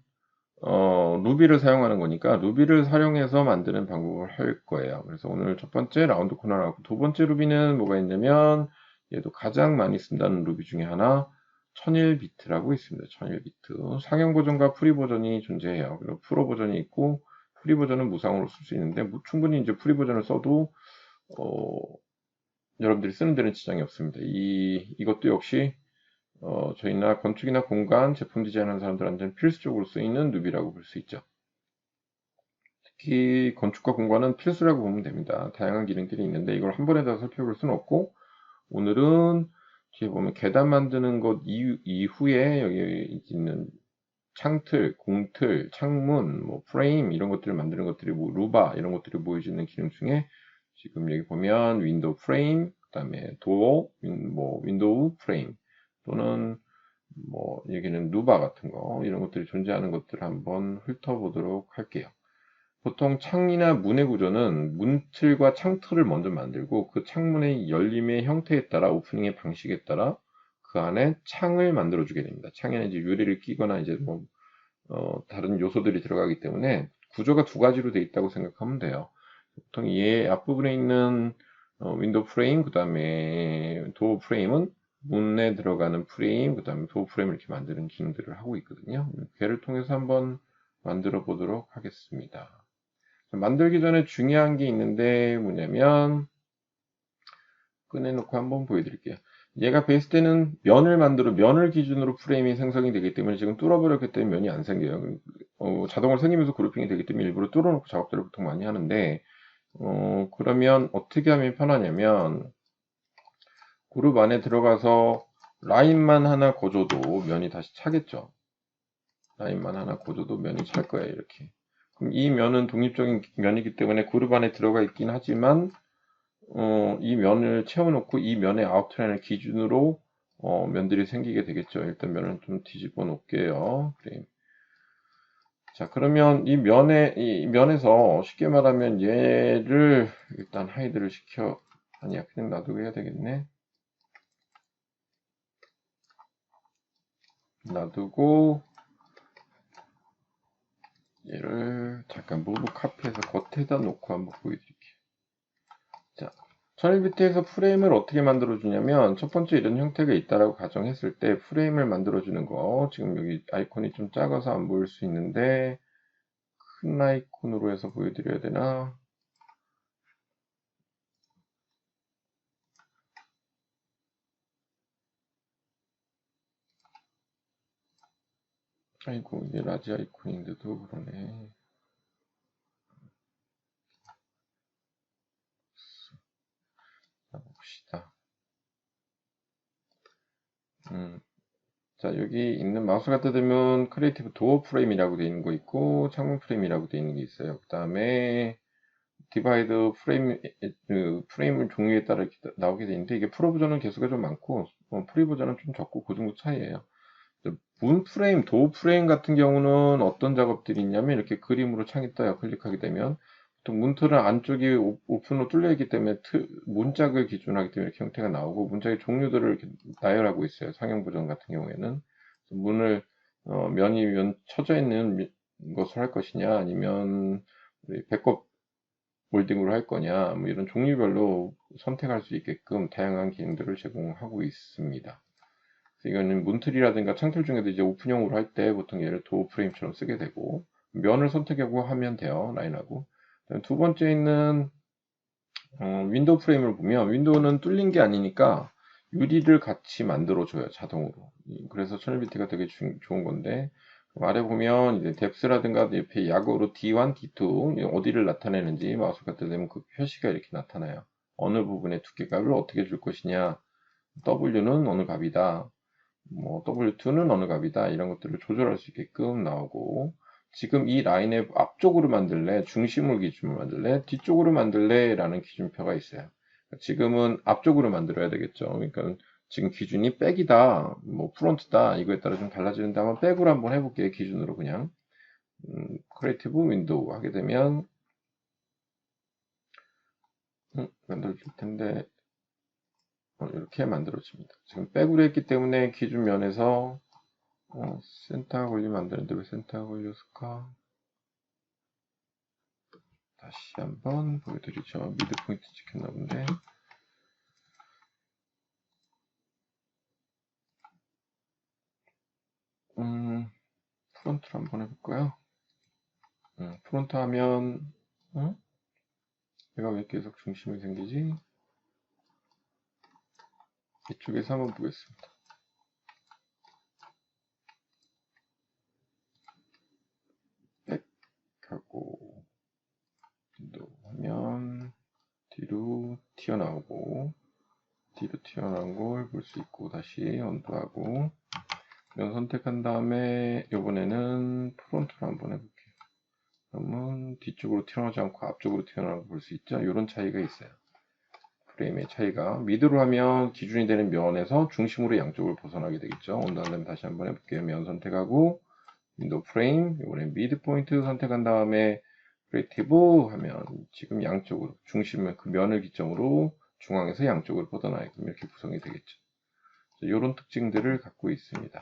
루비를 사용하는 거니까 루비를 사용해서 만드는 방법을 할 거예요. 그래서 오늘 첫 번째 라운드 코너라고 두 번째 루비는 뭐가 있냐면 얘도 가장 많이 쓴다는 루비 중에 하나 1001비트라고 있습니다. 1001비트. 상용 버전과 프리 버전이 존재해요. 그리고 프로 버전이 있고 프리 버전은 무상으로 쓸 수 있는데 뭐 충분히 이제 프리 버전을 써도 어, 여러분들이 쓰는 데는 지장이 없습니다. 이것도 역시 저희나 건축이나 공간, 제품 디자인하는 사람들한테는 필수적으로 쓰이는 누비라고 볼 수 있죠. 특히 건축과 공간은 필수라고 보면 됩니다. 다양한 기능들이 있는데 이걸 한 번에 다 살펴볼 수는 없고, 오늘은 뒤에 보면 계단 만드는 것 이후에 여기 있는 창틀, 공틀, 창문, 뭐 프레임 이런 것들을 만드는 것들이 뭐 루바 이런 것들이 보여지는 기능 중에 지금 여기 보면 윈도우 프레임, 그다음에 도어, 뭐 윈도우 프레임 또는 뭐 여기는 루바 같은 거 이런 것들이 존재하는 것들을 한번 훑어보도록 할게요. 보통 창이나 문의 구조는 문틀과 창틀을 먼저 만들고 그 창문의 열림의 형태에 따라 오프닝의 방식에 따라 그 안에 창을 만들어 주게 됩니다. 창에는 이제 유리를 끼거나 이제 뭐 다른 요소들이 들어가기 때문에 구조가 두 가지로 되어 있다고 생각하면 돼요. 보통 이 앞부분에 있는 윈도우 프레임, 그 다음에 도어 프레임은 문에 들어가는 프레임, 그 다음에 도어 프레임을 이렇게 만드는 기능들을 하고 있거든요. 걔를 통해서 한번 만들어 보도록 하겠습니다. 만들기 전에 중요한 게 있는데 뭐냐면 꺼내놓고 한번 보여드릴게요. 얘가 베이스 때는 면을 기준으로 프레임이 생성이 되기 때문에 지금 뚫어버렸기 때문에 면이 안 생겨요. 자동으로 생기면서 그룹핑이 되기 때문에 일부러 뚫어놓고 작업들을 보통 많이 하는데, 그러면 어떻게 하면 편하냐면, 그룹 안에 들어가서 라인만 하나 거줘도 면이 다시 차겠죠. 라인만 하나 거줘도 면이 찰 거예요, 이렇게. 그럼 이 면은 독립적인 면이기 때문에 그룹 안에 들어가 있긴 하지만, 이 면을 채워놓고 이 면의 아웃라인을 기준으로 면들이 생기게 되겠죠. 일단 면을 좀 뒤집어 놓을게요. 프레임. 자, 그러면 이 면에서 쉽게 말하면 얘를 일단 하이드를 아니야, 그냥 놔두고 해야 되겠네. 놔두고 얘를 잠깐 무브 카피해서 겉에다 놓고 한번 보여드릴게요. 자, 천일비트에서 프레임을 어떻게 만들어주냐면 첫 번째 이런 형태가 있다라고 가정했을 때 프레임을 만들어주는 거, 지금 여기 아이콘이 좀 작아서 안 보일 수 있는데 큰 아이콘으로 해서 보여드려야 되나? 아이고, 이게 라지 아이콘인데도 그러네. 자, 봅시다. 자, 여기 있는 마우스 갖다 대면 크리에이티브 도어 프레임이라고 되어 있는 거 있고 창문 프레임이라고 되어 있는 게 있어요. 그 다음에 디바이드 프레임을 종류에 따라 이렇게 나오게 되어 있는데 이게 프로 버전은 개수가 좀 많고 프리 버전은 좀 적고 그 정도 차이예요. 문 프레임, 도어 프레임 같은 경우는 어떤 작업들이 있냐면 이렇게 그림으로 창이 떠요. 클릭하게 되면 보통 문틀은 안쪽이 오픈으로 뚫려 있기 때문에 문짝을 기준으로 하기 때문에 이렇게 형태가 나오고 문짝의 종류들을 이렇게 나열하고 있어요. 상형 버전 같은 경우에는 문을 면이 쳐져 있는 것을 할 것이냐 아니면 백업 몰딩으로 할 거냐 뭐 이런 종류별로 선택할 수 있게끔 다양한 기능들을 제공하고 있습니다. 이거는 문틀이라든가 창틀 중에도 이제 오픈형으로 할 때 보통 얘를 도어 프레임처럼 쓰게 되고 면을 선택하고 하면 돼요. 라인하고. 두 번째 있는 윈도우 프레임을 보면 윈도우는 뚫린 게 아니니까 유리를 같이 만들어줘요. 자동으로. 그래서 천일비트가 되게 좋은 건데 아래 보면 이제 뎁스라든가 옆에 약으로 D1, D2 어디를 나타내는지 마우스 갖다 대면 그 표시가 이렇게 나타나요. 어느 부분의 두께값을 어떻게 줄 것이냐. W는 어느 값이다. 뭐 W2는 어느 값이다 이런 것들을 조절할 수 있게끔 나오고 지금 이 라인의 앞쪽으로 만들래 중심을 기준으로 만들래 뒤쪽으로 만들래 라는 기준표가 있어요. 지금은 앞쪽으로 만들어야 되겠죠. 그러니까 지금 기준이 백이다 뭐 프론트다 이거에 따라 좀 달라지는데 한번 백으로 한번 해볼게요. 기준으로 그냥 크리에이티브 윈도우 하게 되면 만들어줄 텐데 이렇게 만들어집니다. 지금 백으로 했기 때문에 기준 면에서 센터가 걸리면 안 되는데 왜 센터가 걸렸을까? 다시 한번 보여드리죠. 미드 포인트 찍혔나 본데. 프론트로 한번 해볼까요? 프론트 하면, 얘가 왜 계속 중심이 생기지? 이쪽에서 한번 보겠습니다. 백 하고 윈도우 하면 뒤로 튀어나오고 뒤로 튀어나온 걸 볼 수 있고 다시 언두하고 이런 선택한 다음에 이번에는 프론트로 한번 해볼게요. 그러면 뒤쪽으로 튀어나오지 않고 앞쪽으로 튀어나오는 걸 볼 수 있죠. 이런 차이가 있어요. 프레임의 차이가 미드로 하면 기준이 되는 면에서 중심으로 양쪽을 벗어나게 되겠죠. 언두 한 다음에 다시 한번 해볼게요. 면 선택하고 윈도우 프레임 이번에 미드 포인트 선택한 다음에 크리에이티브 하면 지금 양쪽으로 중심을 그 면을 기점으로 중앙에서 양쪽으로 뻗어나게끔 이렇게 구성이 되겠죠. 이런 특징들을 갖고 있습니다.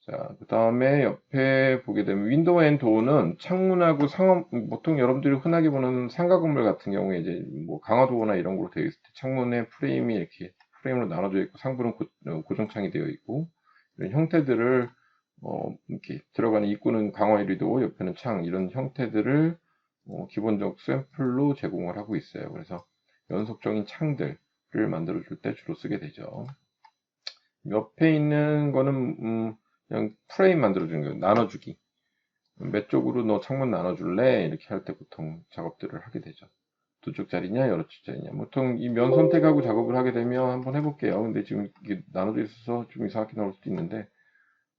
자, 그 다음에 옆에 보게 되면 윈도우 앤 도어는 창문하고 보통 여러분들이 흔하게 보는 상가 건물 같은 경우에 이제 뭐 강화도어나 이런 걸로 되어 있을 때 창문에 프레임이 이렇게 프레임으로 나눠져 있고 상부는 고정창이 되어 있고 이런 형태들을 이렇게 들어가는 입구는 강화 유리도 옆에는 창 이런 형태들을 기본적 샘플로 제공을 하고 있어요. 그래서 연속적인 창들을 만들어 줄 때 주로 쓰게 되죠. 옆에 있는 거는 그냥 프레임 만들어주는 거예요. 나눠주기. 몇 쪽으로 너 창문 나눠줄래? 이렇게 할 때 보통 작업들을 하게 되죠. 두 쪽짜리냐, 여러 쪽짜리냐. 보통 이 면 선택하고 작업을 하게 되면 한번 해볼게요. 근데 지금 이게 나눠져 있어서 좀 이상하게 나올 수도 있는데,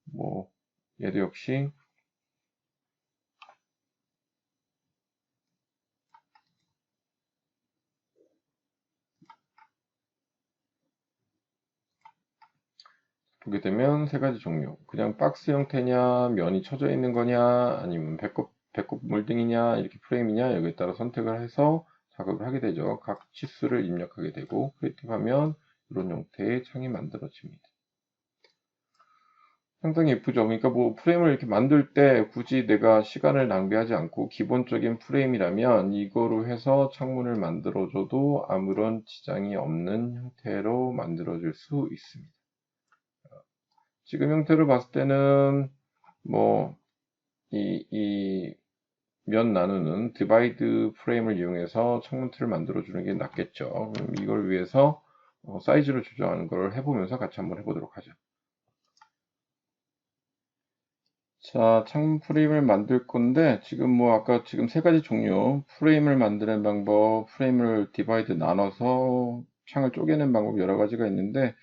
뭐, 얘도 역시 보게 되면 세 가지 종류. 그냥 박스 형태냐, 면이 쳐져 있는 거냐, 아니면 배꼽 몰딩이냐, 이렇게 프레임이냐, 여기에 따라 선택을 해서 작업을 하게 되죠. 각 치수를 입력하게 되고, 크리에이티브 하면 이런 형태의 창이 만들어집니다. 상당히 예쁘죠. 그러니까 뭐 프레임을 이렇게 만들 때 굳이 내가 시간을 낭비하지 않고 기본적인 프레임이라면 이거로 해서 창문을 만들어줘도 아무런 지장이 없는 형태로 만들어질 수 있습니다. 지금 형태로 봤을 때는 뭐 이 면 나누는 디바이드 프레임을 이용해서 창문 틀을 만들어 주는 게 낫겠죠. 그럼 이걸 위해서 사이즈를 조정하는 걸 해보면서 같이 한번 해보도록 하죠. 자, 창문 프레임을 만들 건데 지금 뭐 아까 지금 세 가지 종류 프레임을 만드는 방법, 프레임을 디바이드 나눠서 창을 쪼개는 방법 여러 가지가 있는데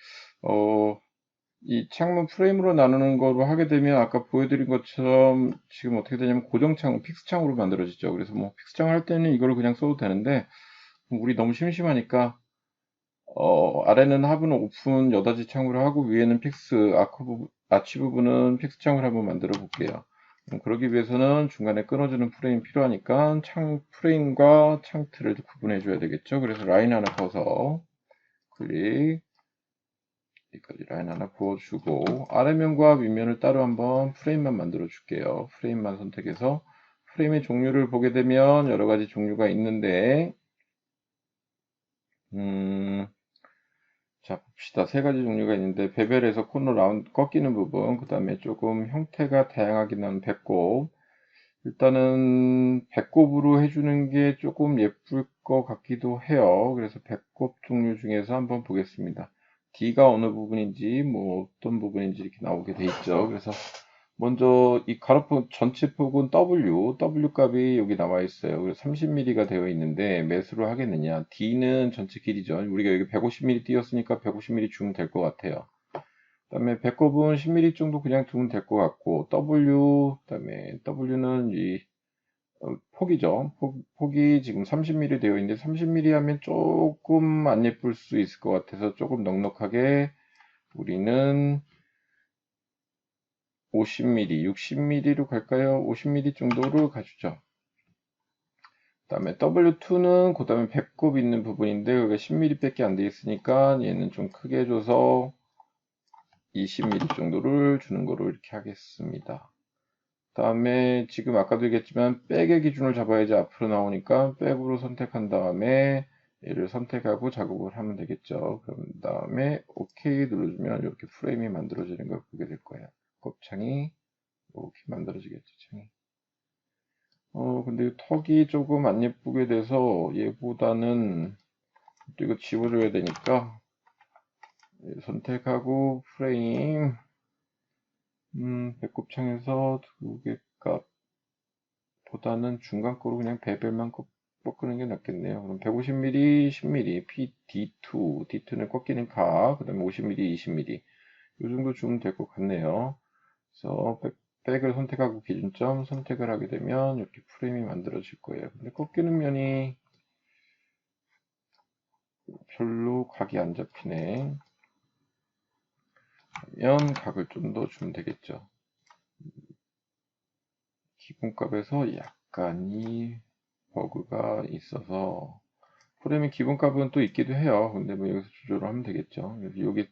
이 창문 프레임으로 나누는 거로 하게 되면 아까 보여드린 것처럼 지금 어떻게 되냐면 고정창, 픽스창으로 만들어지죠. 그래서 뭐 픽스창을 할 때는 이걸로 그냥 써도 되는데 우리 너무 심심하니까 아래는 하부는 오픈 여닫이 창으로 하고 위에는 픽스 아치 부분은 픽스 창으로 한번 만들어 볼게요. 그러기 위해서는 중간에 끊어주는 프레임이 필요하니까 창 프레임과 창틀을 구분해 줘야 되겠죠. 그래서 라인 하나 그어서 클릭 여기까지 라인 하나 그어주고 아래면과 윗면을 따로 한번 프레임만 만들어 줄게요. 프레임만 선택해서 프레임의 종류를 보게 되면 여러 가지 종류가 있는데 자 봅시다. 세 가지 종류가 있는데 베벨에서 코너 라운드 꺾이는 부분 그 다음에 조금 형태가 다양하게 나온 배꼽 일단은 배꼽으로 해주는 게 조금 예쁠 것 같기도 해요. 그래서 배꼽 종류 중에서 한번 보겠습니다. D가 어느 부분인지 뭐 어떤 부분인지 이렇게 나오게 돼 있죠. 그래서 먼저 이 가로폭 전체 폭은 W 값이 여기 나와 있어요. 그래서 30mm가 되어 있는데 몇으로 하겠느냐? D는 전체 길이죠. 우리가 여기 150mm 띄었으니까 150mm 주면 될 것 같아요. 그 다음에 배꼽은 10mm 정도 그냥 두면 될 것 같고 그 다음에 W는 이 폭이죠. 폭이 지금 30mm 되어 있는데 30mm 하면 조금 안 예쁠 수 있을 것 같아서 조금 넉넉하게 우리는 50mm, 60mm로 갈까요? 50mm 정도로 가주죠. 그 다음에 W2는 그 다음에 배꼽 있는 부분인데 여기가 10mm 밖에 안 돼 있으니까 얘는 좀 크게 줘서 20mm 정도를 주는 거로 이렇게 하겠습니다. 그 다음에 지금 아까도 얘기했지만 백의 기준을 잡아야지 앞으로 나오니까 백으로 선택한 다음에 얘를 선택하고 작업을 하면 되겠죠. 그럼 다음에 OK 눌러주면 이렇게 프레임이 만들어지는 걸 보게 될 거예요. 곱창이 이렇게 만들어지겠죠. 창이. 근데 이 턱이 조금 안 예쁘게 돼서 얘보다는 또 이거 지워줘야 되니까 선택하고 프레임 배꼽창에서 두 개 값보다는 중간 거로 그냥 베벨만 꺾는 게 낫겠네요. 그럼 150mm, 10mm, D2, D2는 꺾이는 그 다음에 50mm, 20mm 이 정도 주면 될 것 같네요. 그래서 백을 선택하고 기준점 선택을 하게 되면 이렇게 프레임이 만들어질 거예요. 근데 꺾이는 면이 별로 각이 안 잡히네. 그러면 각을 좀 더 주면 되겠죠. 기본값에서 약간이 버그가 있어서 프레임의 기본값은 또 있기도 해요. 근데 뭐 여기서 조절을 하면 되겠죠. 그래서 여기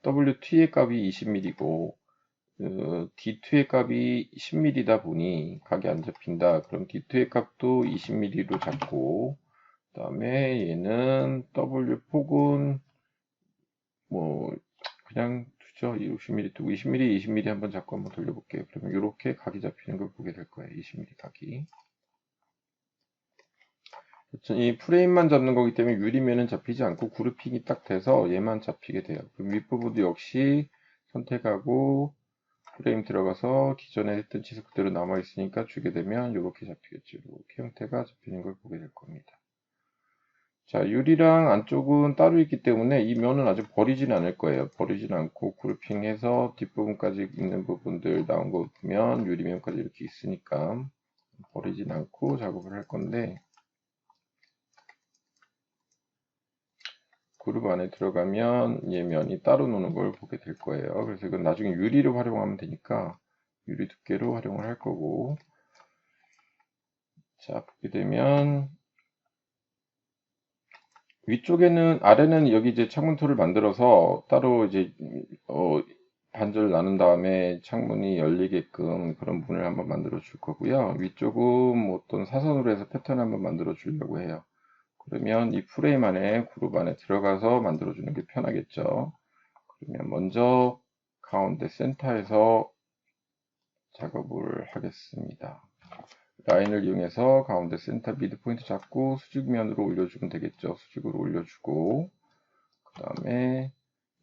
WT의 값이 20mm고 D2의 값이 10mm다 보니 각이 안 잡힌다. 그럼 D2의 값도 20mm로 잡고 그 다음에 얘는 W 폭은 뭐 그냥 두죠. 60mm 두고 20mm, 20mm 한번 잡고 한번 돌려볼게요. 그러면 이렇게 각이 잡히는 걸 보게 될 거예요. 20mm 각이. 이 프레임만 잡는 거기 때문에 유리면은 잡히지 않고 그룹핑이 딱 돼서 얘만 잡히게 돼요. 그럼 윗부분도 역시 선택하고 프레임 들어가서 기존에 했던 지수 그대로 남아있으니까 주게 되면 이렇게 잡히겠죠. 이렇게 형태가 잡히는 걸 보게 될 겁니다. 자, 유리랑 안쪽은 따로 있기 때문에 이 면은 아직 버리진 않을 거예요. 버리진 않고 그룹핑해서 뒷부분까지 있는 부분들 나온 거 보면 유리면까지 이렇게 있으니까 버리진 않고 작업을 할 건데 그룹 안에 들어가면 얘 면이 따로 노는 걸 보게 될 거예요. 그래서 이건 나중에 유리로 활용하면 되니까 유리 두께로 활용을 할 거고 자, 보게 되면 위쪽에는 아래는 여기 이제 창문 툴을 만들어서 따로 이제 반절 나눈 다음에 창문이 열리게끔 그런 문을 한번 만들어 줄 거고요. 위쪽은 뭐 어떤 사선으로 해서 패턴 한번 만들어 주려고 해요. 그러면 이 프레임 안에 그룹 안에 들어가서 만들어 주는 게 편하겠죠. 그러면 먼저 가운데 센터에서 작업을 하겠습니다. 라인을 이용해서 가운데 센터 미드 포인트 잡고 수직면으로 올려주면 되겠죠. 수직으로 올려주고 그 다음에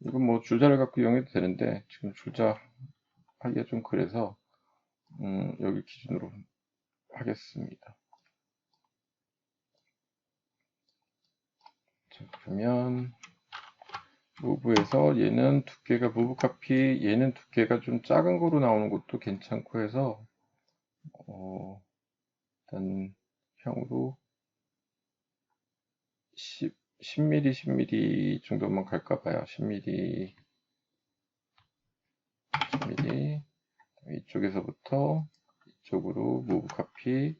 이건 뭐 줄자를 갖고 이용해도 되는데 지금 줄자 하기가 좀 그래서 여기 기준으로 하겠습니다. 자, 그러면 무브에서 얘는 두께가 무브 카피 얘는 두께가 좀 작은 거로 나오는 것도 괜찮고 해서 일단 형으로 10mm, 10mm 정도만 갈까 봐요. 10mm, 10mm. 이쪽에서부터 이쪽으로 무브 카피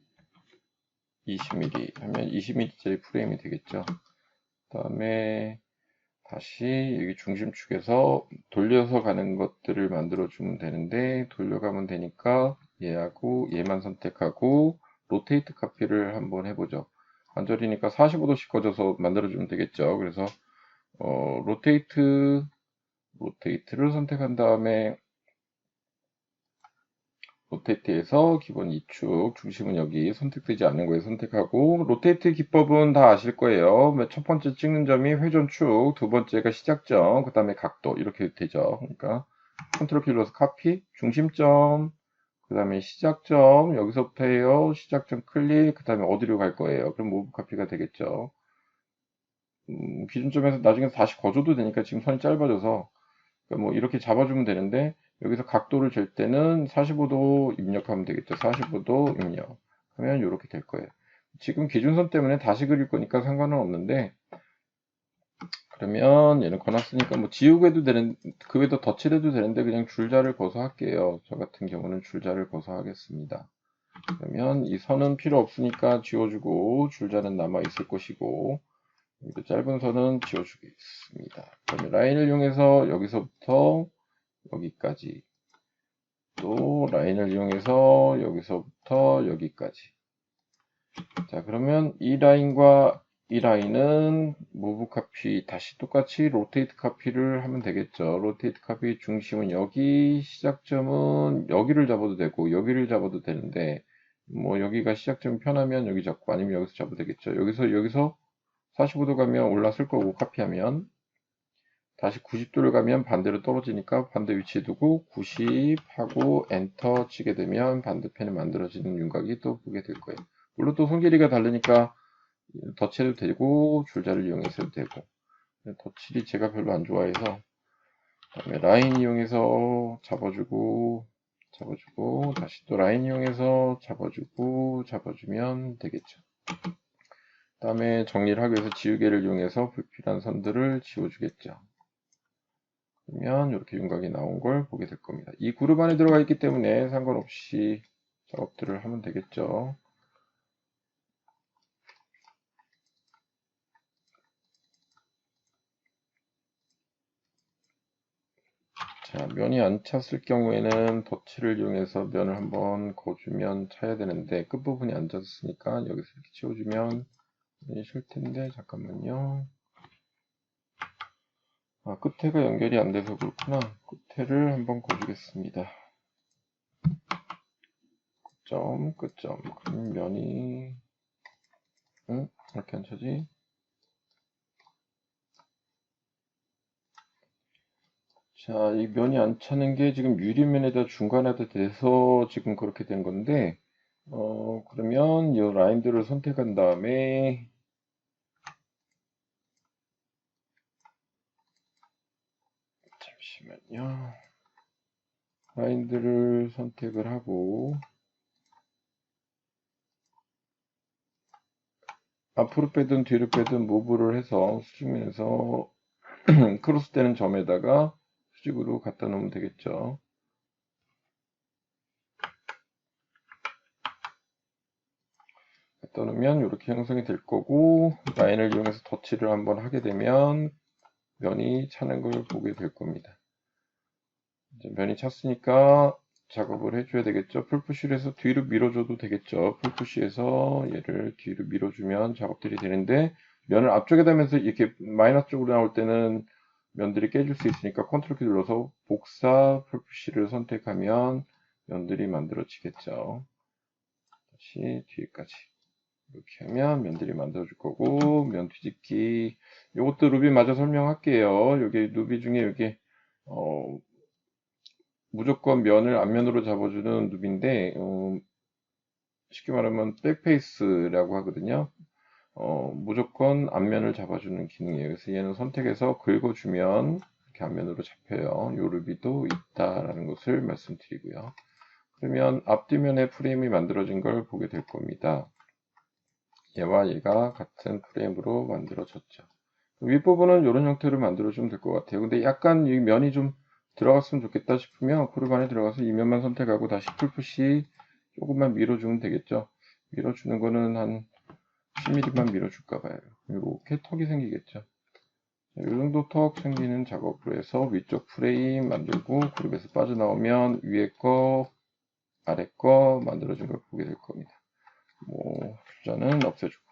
20mm 하면 20mm짜리 프레임이 되겠죠. 그 다음에 다시 여기 중심축에서 돌려서 가는 것들을 만들어 주면 되는데 돌려가면 되니까 얘하고 얘만 선택하고 로테이트 카피를 한번 해보죠. 관절이니까 45도씩 꺼져서 만들어 주면 되겠죠. 그래서 로테이트를 선택한 다음에 로테이트에서 기본 2축 중심은 여기 선택되지 않는 거에 선택하고 로테이트 기법은 다 아실 거예요. 첫 번째 찍는 점이 회전축, 두 번째가 시작점, 그 다음에 각도 이렇게 되죠. 그러니까 컨트롤 키 눌러서 카피, 중심점, 그 다음에 시작점 여기서부터 해요. 시작점 클릭, 그 다음에 어디로 갈 거예요. 그럼 무브 카피가 되겠죠. 기준점에서 나중에 다시 거줘도 되니까 지금 선이 짧아져서 그러니까 뭐 이렇게 잡아주면 되는데 여기서 각도를 잴 때는 45도 입력하면 되겠죠. 45도 입력 하면 이렇게 될 거예요. 지금 기준선 때문에 다시 그릴 거니까 상관은 없는데 그러면 얘는 거놨으니까 뭐 지우고 해도 되는 그 외에도 덧칠해도 되는데 그냥 줄자를 거서 할게요. 저 같은 경우는 줄자를 거서 하겠습니다. 그러면 이 선은 필요 없으니까 지워주고 줄자는 남아 있을 것이고 여기도 짧은 선은 지워주겠습니다. 그다음에 라인을 이용해서 여기서부터 여기까지 또 라인을 이용해서 여기서부터 여기까지 자 그러면 이 라인과 이 라인은 무브 카피 다시 똑같이 로테이트 카피를 하면 되겠죠. 로테이트 카피 중심은 여기 시작점은 여기를 잡아도 되고 여기를 잡아도 되는데 뭐 여기가 시작점이 편하면 여기 잡고 아니면 여기서 잡아도 되겠죠. 여기서 45도 가면 올랐을 거고 카피하면 다시 90도를 가면 반대로 떨어지니까 반대 위치에 두고 90 하고 엔터 치게 되면 반대편에 만들어지는 윤곽이 또 보게 될 거예요. 물론 또 손길이가 다르니까 덧칠해도 되고 줄자를 이용해서 해도 되고 덧칠이 제가 별로 안 좋아해서 그다음에 라인 이용해서 잡아주고 다시 또 라인 이용해서 잡아주면 되겠죠. 그다음에 정리를 하기 위해서 지우개를 이용해서 불필요한 선들을 지워주겠죠. 그러면 이렇게 윤곽이 나온 걸 보게 될 겁니다. 이 그룹 안에 들어가 있기 때문에 상관없이 작업들을 하면 되겠죠. 자, 면이 안 찼을 경우에는 덧칠을 이용해서 면을 한번 거주면 차야 되는데 끝부분이 안 찼으니까 여기서 이렇게 치워주면 쉴 텐데 잠깐만요. 아, 끝에가 연결이 안 돼서 그렇구나. 끝에를 한번 거주겠습니다. 끝점. 그럼 면이 이렇게 안 차지? 자, 이 면이 안 차는 게 지금 유리면에다 중간에다 대서 지금 그렇게 된 건데, 그러면 이 라인들을 선택한 다음에, 잠시만요. 라인들을 선택을 하고, 앞으로 빼든 뒤로 빼든 무브를 해서 수직면에서 크로스되는 점에다가 수직으로 갖다 놓으면 되겠죠. 갖다 놓으면 이렇게 형성이 될 거고, 라인을 이용해서 덧칠을 한번 하게 되면 면이 차는 걸 보게 될 겁니다. 이제 면이 찼으니까 작업을 해줘야 되겠죠. 풀푸시를 해서 뒤로 밀어줘도 되겠죠. 풀푸시해서 얘를 뒤로 밀어주면 작업들이 되는데, 면을 앞쪽에 다면서 이렇게 마이너스 쪽으로 나올 때는 면들이 깨질 수 있으니까 컨트롤 키 눌러서 복사 풀푸시를 선택하면 면들이 만들어지겠죠. 다시 뒤에까지 이렇게 하면 면들이 만들어질 거고, 면 뒤집기 이것도 루비 마저 설명할게요. 여기 루비 중에 여기 무조건 면을 앞면으로 잡아주는 누비인데 쉽게 말하면 백페이스라고 하거든요. 무조건 앞면을 잡아주는 기능이에요. 그래서 얘는 선택해서 긁어주면 이렇게 앞면으로 잡혀요. 요 루비도 있다라는 것을 말씀드리고요. 그러면 앞뒤면에 프레임이 만들어진 걸 보게 될 겁니다. 얘와 얘가 같은 프레임으로 만들어졌죠. 윗부분은 이런 형태로 만들어주면 될 것 같아요. 근데 약간 이 면이 좀 들어갔으면 좋겠다 싶으면 그룹 안에 들어가서 이 면만 선택하고 다시 풀푸시 조금만 밀어주면 되겠죠. 밀어주는 거는 한 10mm만 밀어줄까 봐요. 이렇게 턱이 생기겠죠. 이 정도 턱 생기는 작업을 해서 위쪽 프레임 만들고 그룹에서 빠져나오면 위에 거, 아래 거 만들어준 걸 보게 될 겁니다. 뭐 숫자는 없애주고.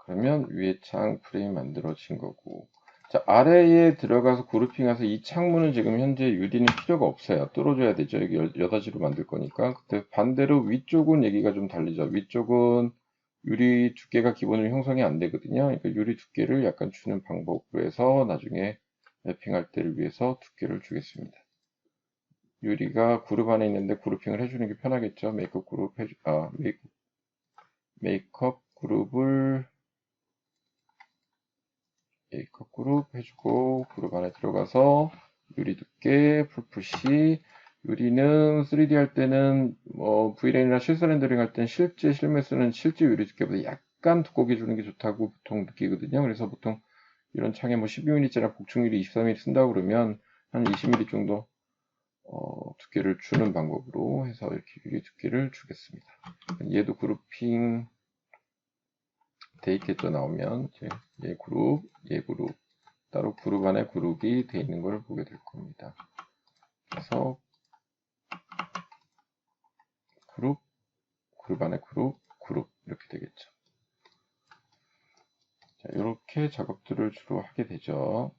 그러면 위에 창 프레임 만들어진 거고. 자, 아래에 들어가서 그룹핑해서 이 창문은 지금 현재 유리는 필요가 없어요. 뚫어줘야 되죠. 여기 여닫이로 만들 거니까. 그때 반대로 위쪽은 얘기가 좀 달리죠. 위쪽은 유리 두께가 기본으로 형성이 안 되거든요. 그러니까 유리 두께를 약간 주는 방법으로 해서 나중에 랩핑할 때를 위해서 두께를 주겠습니다. 유리가 그룹 안에 있는데 그룹핑을 해주는 게 편하겠죠. 메이크업 그룹을 A컷 그룹 해주고 그룹 안에 들어가서 유리 두께 풀푸시 유리는 3D 할 때는 뭐 V라인이나 실선 렌더링 할 때는 실매수는 실제 유리 두께보다 약간 두껍게 주는 게 좋다고 보통 느끼거든요. 그래서 보통 이런 창에 뭐 12mm짜리 복층 유리 23mm 쓴다고 그러면 한 20mm 정도 두께를 주는 방법으로 해서 이렇게 유리 두께를 주겠습니다. 얘도 그룹핑 돼 있겠죠. 나오면 이제 얘 그룹 따로 그룹 안에 그룹이 돼 있는 걸 보게 될 겁니다. 그래서 그룹 안에 그룹 이렇게 되겠죠. 자, 이렇게 작업들을 주로 하게 되죠.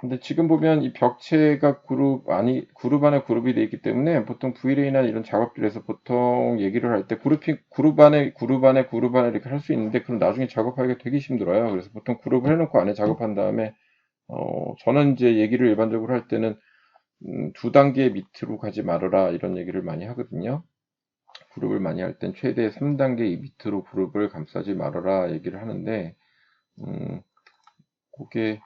근데 지금 보면 이 벽체가 그룹 안에 그룹이 되어 있기 때문에 보통 V-Lay나 이런 작업들에서 보통 얘기를 할 때 그룹 안에 이렇게 할 수 있는데 그럼 나중에 작업하기가 되게 힘들어요. 그래서 보통 그룹을 해놓고 안에 작업한 다음에 저는 이제 얘기를 일반적으로 할 때는 두 단계 밑으로 가지 말아라 이런 얘기를 많이 하거든요. 그룹을 많이 할 땐 최대 3단계 밑으로 그룹을 감싸지 말아라 얘기를 하는데 그게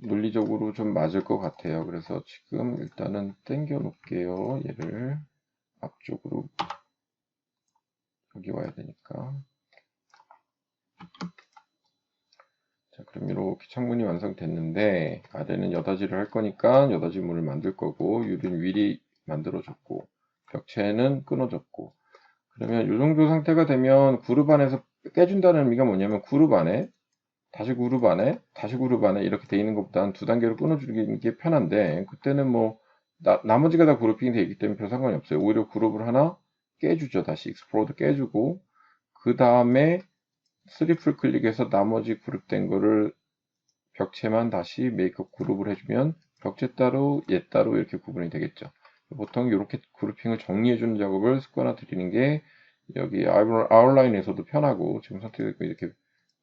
논리적으로 좀 맞을 것 같아요. 그래서 지금 일단은 당겨 놓을게요. 얘를 앞쪽으로 여기 와야 되니까. 자, 그럼 이렇게 창문이 완성됐는데 아래는 여닫이를 할 거니까 여닫이 문을 만들 거고 유리는 미리 만들어줬고 벽체는 끊어졌고 그러면 이 정도 상태가 되면 그룹 안에서 깨준다는 의미가 뭐냐면 그룹 안에 다시 그룹 안에 다시 그룹 안에 이렇게 돼 있는 것보다는 두 단계로 끊어주는 게 편한데 그때는 뭐 나머지가 다 그룹핑이 되어 있기 때문에 별 상관이 없어요. 오히려 그룹을 하나 깨주죠. 다시 익스플로드 깨주고 그 다음에 3풀 클릭해서 나머지 그룹된 거를 벽체만 다시 메이크업 그룹을 해주면 벽체 따로 얘 따로 이렇게 구분이 되겠죠. 보통 이렇게 그룹핑을 정리해주는 작업을 습관화 드리는 게 여기 아웃라인에서도 편하고 지금 선택되고 이렇게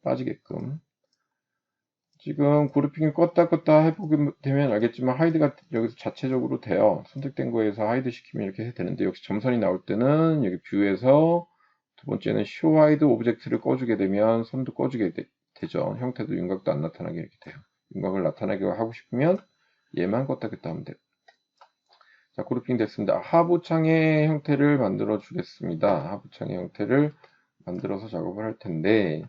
빠지게끔 지금 그룹핑을 껐다 해보게 되면 알겠지만 하이드가 여기서 자체적으로 돼요. 선택된 거에서 하이드 시키면 이렇게 되는데 역시 점선이 나올 때는 여기 뷰에서 두 번째는 show hide 오브젝트를 꺼주게 되면 선도 꺼주게 되죠. 형태도 윤곽도 안 나타나게 이렇게 돼요. 윤곽을 나타나게 하고 싶으면 얘만 껐다 켰다 하면 돼요. 자, 그룹핑 됐습니다. 하부창의 형태를 만들어 주겠습니다. 하부창의 형태를 만들어서 작업을 할 텐데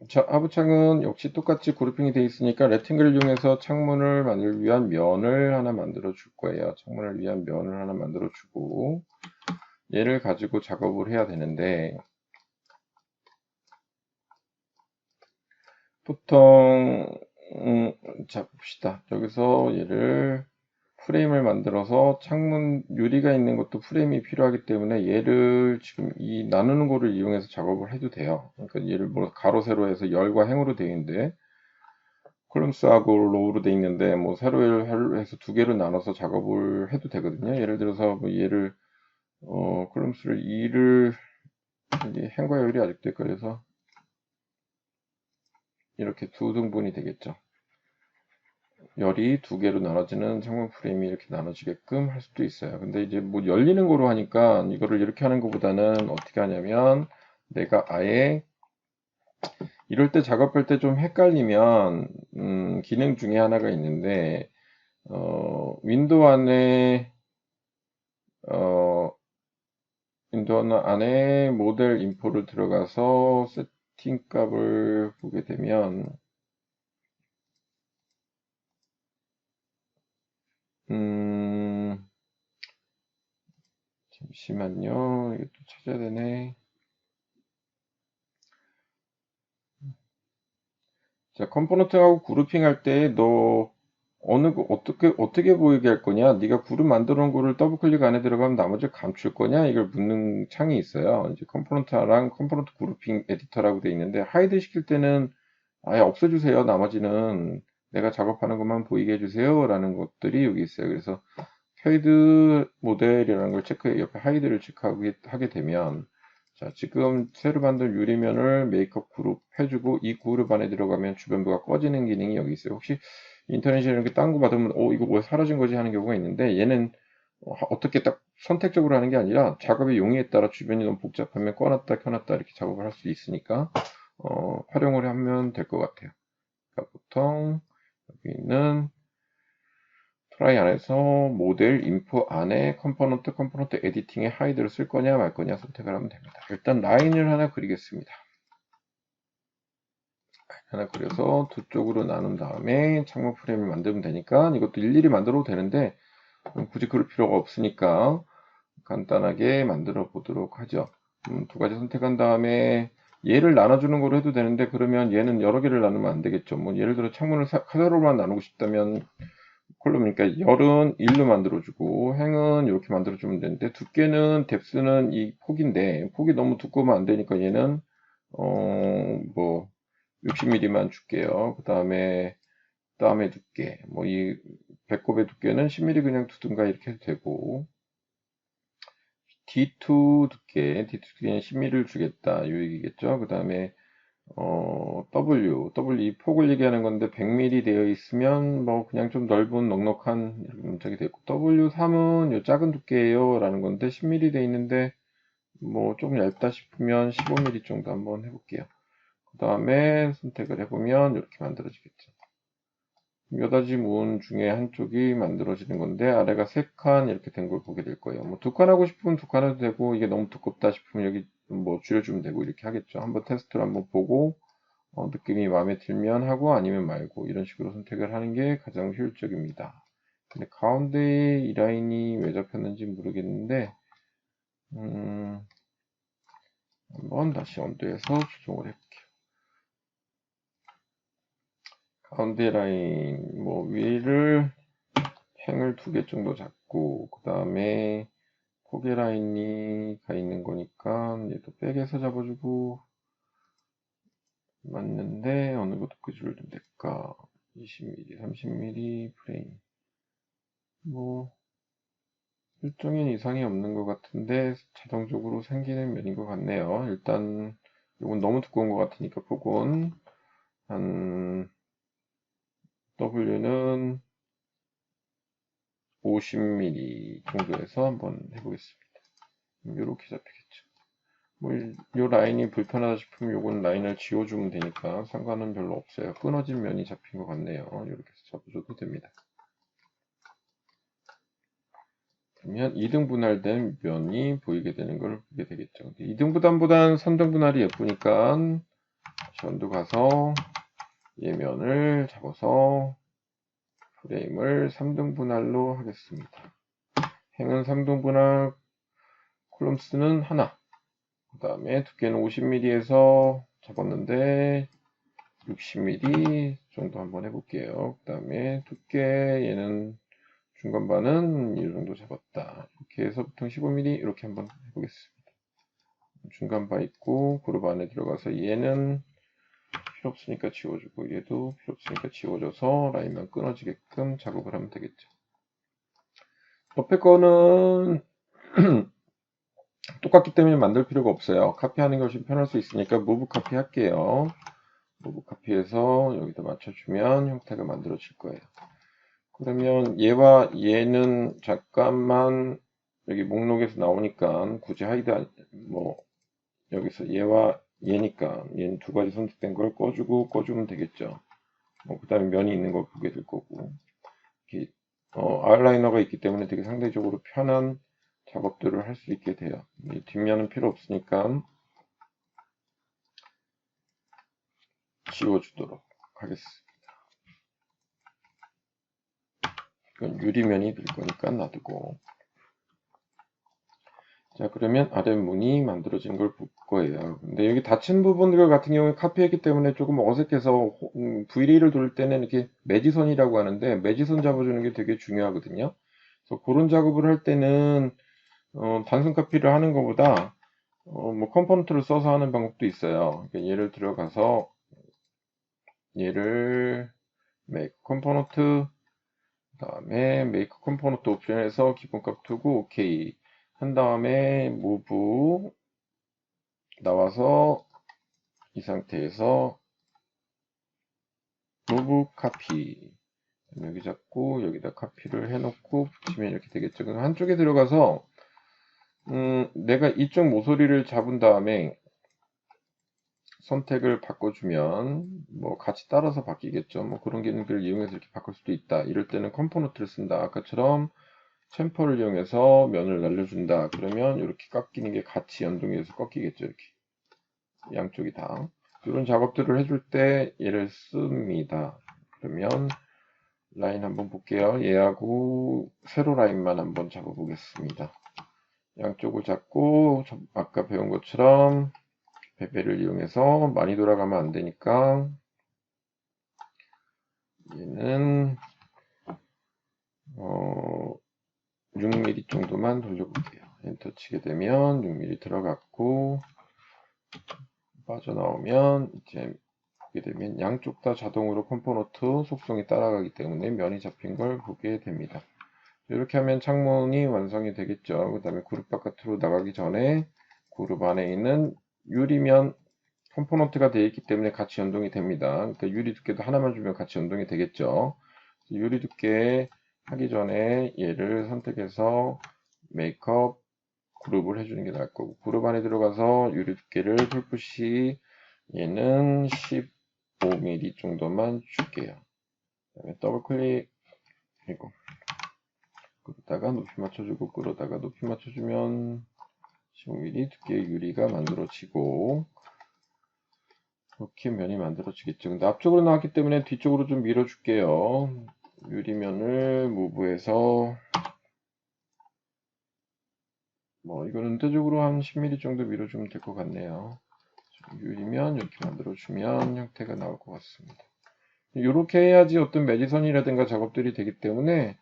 자, 하부창은 역시 똑같이 그룹핑이 되어 있으니까 렉탱글을 이용해서 창문을 만들 위한 면을 하나 만들어 줄 거예요. 창문을 위한 면을 하나 만들어 주고 얘를 가지고 작업을 해야 되는데 보통 자 봅시다. 여기서 얘를 프레임을 만들어서 창문 유리가 있는 것도 프레임이 필요하기 때문에 얘를 지금 이 나누는 거를 이용해서 작업을 해도 돼요. 그러니까 얘를 뭐 가로 세로 해서 열과 행으로 되어 있는데 콜럼스하고 로우로 되어 있는데 뭐 세로 해서 두 개로 나눠서 작업을 해도 되거든요. 예를 들어서 뭐 얘를 콜럼스를 2를 행과 열이 아직도 있고 그래서 이렇게 두 등분이 되겠죠. 열이 두 개로 나눠지는 창문 프레임이 이렇게 나눠지게끔 할 수도 있어요. 근데 이제 뭐 열리는 거로 하니까 이거를 이렇게 하는 것보다는 어떻게 하냐면 내가 아예 이럴 때 작업할 때 좀 헷갈리면 기능 중에 하나가 있는데 윈도우 안에 모델 인포를 들어가서 세팅 값을 보게 되면 잠시만요. 이게 또 찾아야 되네. 자, 컴포넌트하고 그룹핑 할 때 너 어떻게 보이게 할 거냐? 네가 그룹 만들어 놓은 거를 더블 클릭 안에 들어가면 나머지를 감출 거냐? 이걸 묻는 창이 있어요. 이제 컴포넌트랑 컴포넌트 그룹핑 에디터라고 돼 있는데 하이드 시킬 때는 아예 없애주세요. 나머지는 내가 작업하는 것만 보이게 해주세요. 라는 것들이 여기 있어요. 그래서 페이드 모델이라는 걸 옆에 하이드를 체크하게 되면 자, 지금 새로 만든 유리면을 메이크업 그룹 해주고 이 그룹 안에 들어가면 주변부가 꺼지는 기능이 여기 있어요. 혹시 인터넷에 이렇게 딴 거 받으면 이거 뭐 사라진 거지 하는 경우가 있는데 얘는 어떻게 딱 선택적으로 하는 게 아니라 작업의 용이에 따라 주변이 너무 복잡하면 꺼놨다 켜놨다 이렇게 작업을 할 수 있으니까 활용을 하면 될 것 같아요. 그러니까 보통 여기 있는 트라이 안에서 모델 인포 안에 컴포넌트 에디팅에 하이드를 쓸 거냐 말 거냐 선택을 하면 됩니다. 일단 라인을 하나 그리겠습니다. 하나 그려서 두 쪽으로 나눈 다음에 창문 프레임을 만들면 되니까 이것도 일일이 만들어도 되는데 굳이 그럴 필요가 없으니까 간단하게 만들어 보도록 하죠. 두 가지 선택한 다음에 얘를 나눠주는 걸로 해도 되는데 그러면 얘는 여러 개를 나누면 안 되겠죠. 뭐 예를 들어 창문을 세로로만 나누고 싶다면 콜럼이니까 열은 1로 만들어주고 행은 이렇게 만들어주면 되는데 두께는 뎁스는 이 폭인데 폭이 너무 두꺼우면 안 되니까 얘는 뭐 60mm만 줄게요. 그 다음에 두께. 뭐 이 배꼽의 두께는 10mm 그냥 두든가 이렇게 해도 되고, D2 두께는 10mm를 주겠다. 이 얘기겠죠. 그 다음에 W 이 폭을 얘기하는 건데 100mm 되어 있으면 뭐 그냥 좀 넓은 넉넉한 문짝이 되고, W3은 요 작은 두께예요 라는 건데 10mm 되어 있는데 뭐 조금 얇다 싶으면 15mm 정도 한번 해볼게요. 그 다음에 선택을 해보면 이렇게 만들어지겠죠. 몇 가지 문 중에 한쪽이 만들어지는 건데 아래가 3칸 이렇게 된 걸 보게 될 거예요. 뭐 2칸 하고 싶으면 2칸 해도 되고, 이게 너무 두껍다 싶으면 여기 뭐 줄여주면 되고 이렇게 하겠죠. 한번 테스트를 한번 보고 느낌이 마음에 들면 하고 아니면 말고 이런 식으로 선택을 하는 게 가장 효율적입니다. 근데 가운데에 이 라인이 왜 잡혔는지 모르겠는데 한번 다시 언더해서 조정을 해볼게요. 가운데 라인 뭐 위를 행을 2개 정도 잡고, 그 다음에 포개 라인이 가 있는 거니까 얘도 백에서 잡아주고, 맞는데 어느 것도 끄집을 좀 될까? 20mm, 30mm 프레임. 뭐 일정인 이상이 없는 것 같은데 자동적으로 생기는 면인 것 같네요. 일단 이건 너무 두꺼운 것 같으니까 폭은 한 W는 50mm 정도에서 한번 해보겠습니다. 이렇게 잡히겠죠. 뭐, 요 라인이 불편하다 싶으면 요건 라인을 지워주면 되니까 상관은 별로 없어요. 끊어진 면이 잡힌 것 같네요. 이렇게 해서 잡아줘도 됩니다. 그러면 2등 분할된 면이 보이게 되는 걸 보게 되겠죠. 2등 분할보단 3등 분할이 예쁘니까 전도 가서 얘 면을 잡아서 프레임을 3등 분할로 하겠습니다. 행은 3등 분할, 콜럼스는 하나. 그 다음에 두께는 50mm에서 잡았는데 60mm 정도 한번 해볼게요. 그 다음에 두께 얘는 중간반은 이 정도 잡았다. 이렇게 해서 보통 15mm 이렇게 한번 해보겠습니다. 중간반 있고 그룹 안에 들어가서 얘는 필요 없으니까 지워주고 얘도 필요 없으니까 지워줘서 라인만 끊어지게끔 작업을 하면 되겠죠. 옆에 거는 똑같기 때문에 만들 필요가 없어요. 카피하는 것이 편할 수 있으니까 무브 카피 할게요. 무브 카피해서 여기다 맞춰주면 형태가 만들어질 거예요. 그러면 얘와 얘는 잠깐만 여기 목록에서 나오니까 굳이 하이드 뭐 여기서 얘와 얘니까 얘는 2가지 선택된 걸 꺼주면 되겠죠. 그 다음에 면이 있는 걸 보게 될 거고, 이렇게 아웃라이너가 있기 때문에 되게 상대적으로 편한 작업들을 할 수 있게 돼요. 이 뒷면은 필요 없으니까 지워주도록 하겠습니다. 이건 유리면이 될 거니까 놔두고. 자, 그러면 아랫문이 만들어진 걸 볼 거예요. 근데 여기 닫힌 부분들 같은 경우에 카피했기 때문에 조금 어색해서 V-를 돌릴 때는 이렇게 매지선이라고 하는데 매지선 잡아주는 게 되게 중요하거든요. 그래서 그런 작업을 할 때는 단순 카피를 하는 것보다 뭐 컴포넌트를 써서 하는 방법도 있어요. 그러니까 얘를 들어가서 얘를 make 컴포넌트, 그 다음에 make 컴포넌트 옵션에서 기본값 두고 오케이 한 다음에 move 나와서 이 상태에서 move copy 여기 잡고 여기다 카피를 해놓고 붙이면 이렇게 되겠죠. 그럼 한쪽에 들어가서 내가 이쪽 모서리를 잡은 다음에 선택을 바꿔주면 뭐 같이 따라서 바뀌겠죠. 뭐 그런 기능들을 이용해서 이렇게 바꿀 수도 있다. 이럴 때는 컴포넌트를 쓴다. 아까처럼 챔퍼를 이용해서 면을 날려준다. 그러면 이렇게 깎이는 게 같이 연동해서 꺾이겠죠. 이렇게 양쪽이 다. 이런 작업들을 해줄 때 얘를 씁니다. 그러면 라인 한번 볼게요. 얘하고 세로 라인만 한번 잡아보겠습니다. 양쪽을 잡고 아까 배운 것처럼 베벨을 이용해서 많이 돌아가면 안 되니까 얘는 6mm 정도만 돌려볼게요. 엔터 치게 되면 6mm 들어갔고 빠져나오면 이제 보게 되면 양쪽 다 자동으로 컴포넌트 속성이 따라가기 때문에 면이 잡힌 걸 보게 됩니다. 이렇게 하면 창문이 완성이 되겠죠. 그 다음에 그룹 바깥으로 나가기 전에 그룹 안에 있는 유리면 컴포넌트가 되어 있기 때문에 같이 연동이 됩니다. 그러니까 유리 두께도 하나만 주면 같이 연동이 되겠죠. 유리 두께 하기 전에 얘를 선택해서 메이크업 그룹을 해주는 게 나을 거고, 그룹 안에 들어가서 유리 두께를 풀푸시 얘는 15mm 정도만 줄게요. 그다음에 더블 클릭, 그리고 끌다가 높이 맞춰주고 끌어다가 높이 맞춰주면 15mm 두께의 유리가 만들어지고, 이렇게 면이 만들어지겠죠. 근데 앞쪽으로 나왔기 때문에 뒤쪽으로 좀 밀어줄게요. 유리면을 무브해서 뭐 이거는 대적으로 한 10mm 정도 밀어주면 될 것 같네요. 유리면 이렇게 만들어주면 형태가 나올 것 같습니다. 이렇게 해야지 어떤 매지선이라든가 작업들이 되기 때문에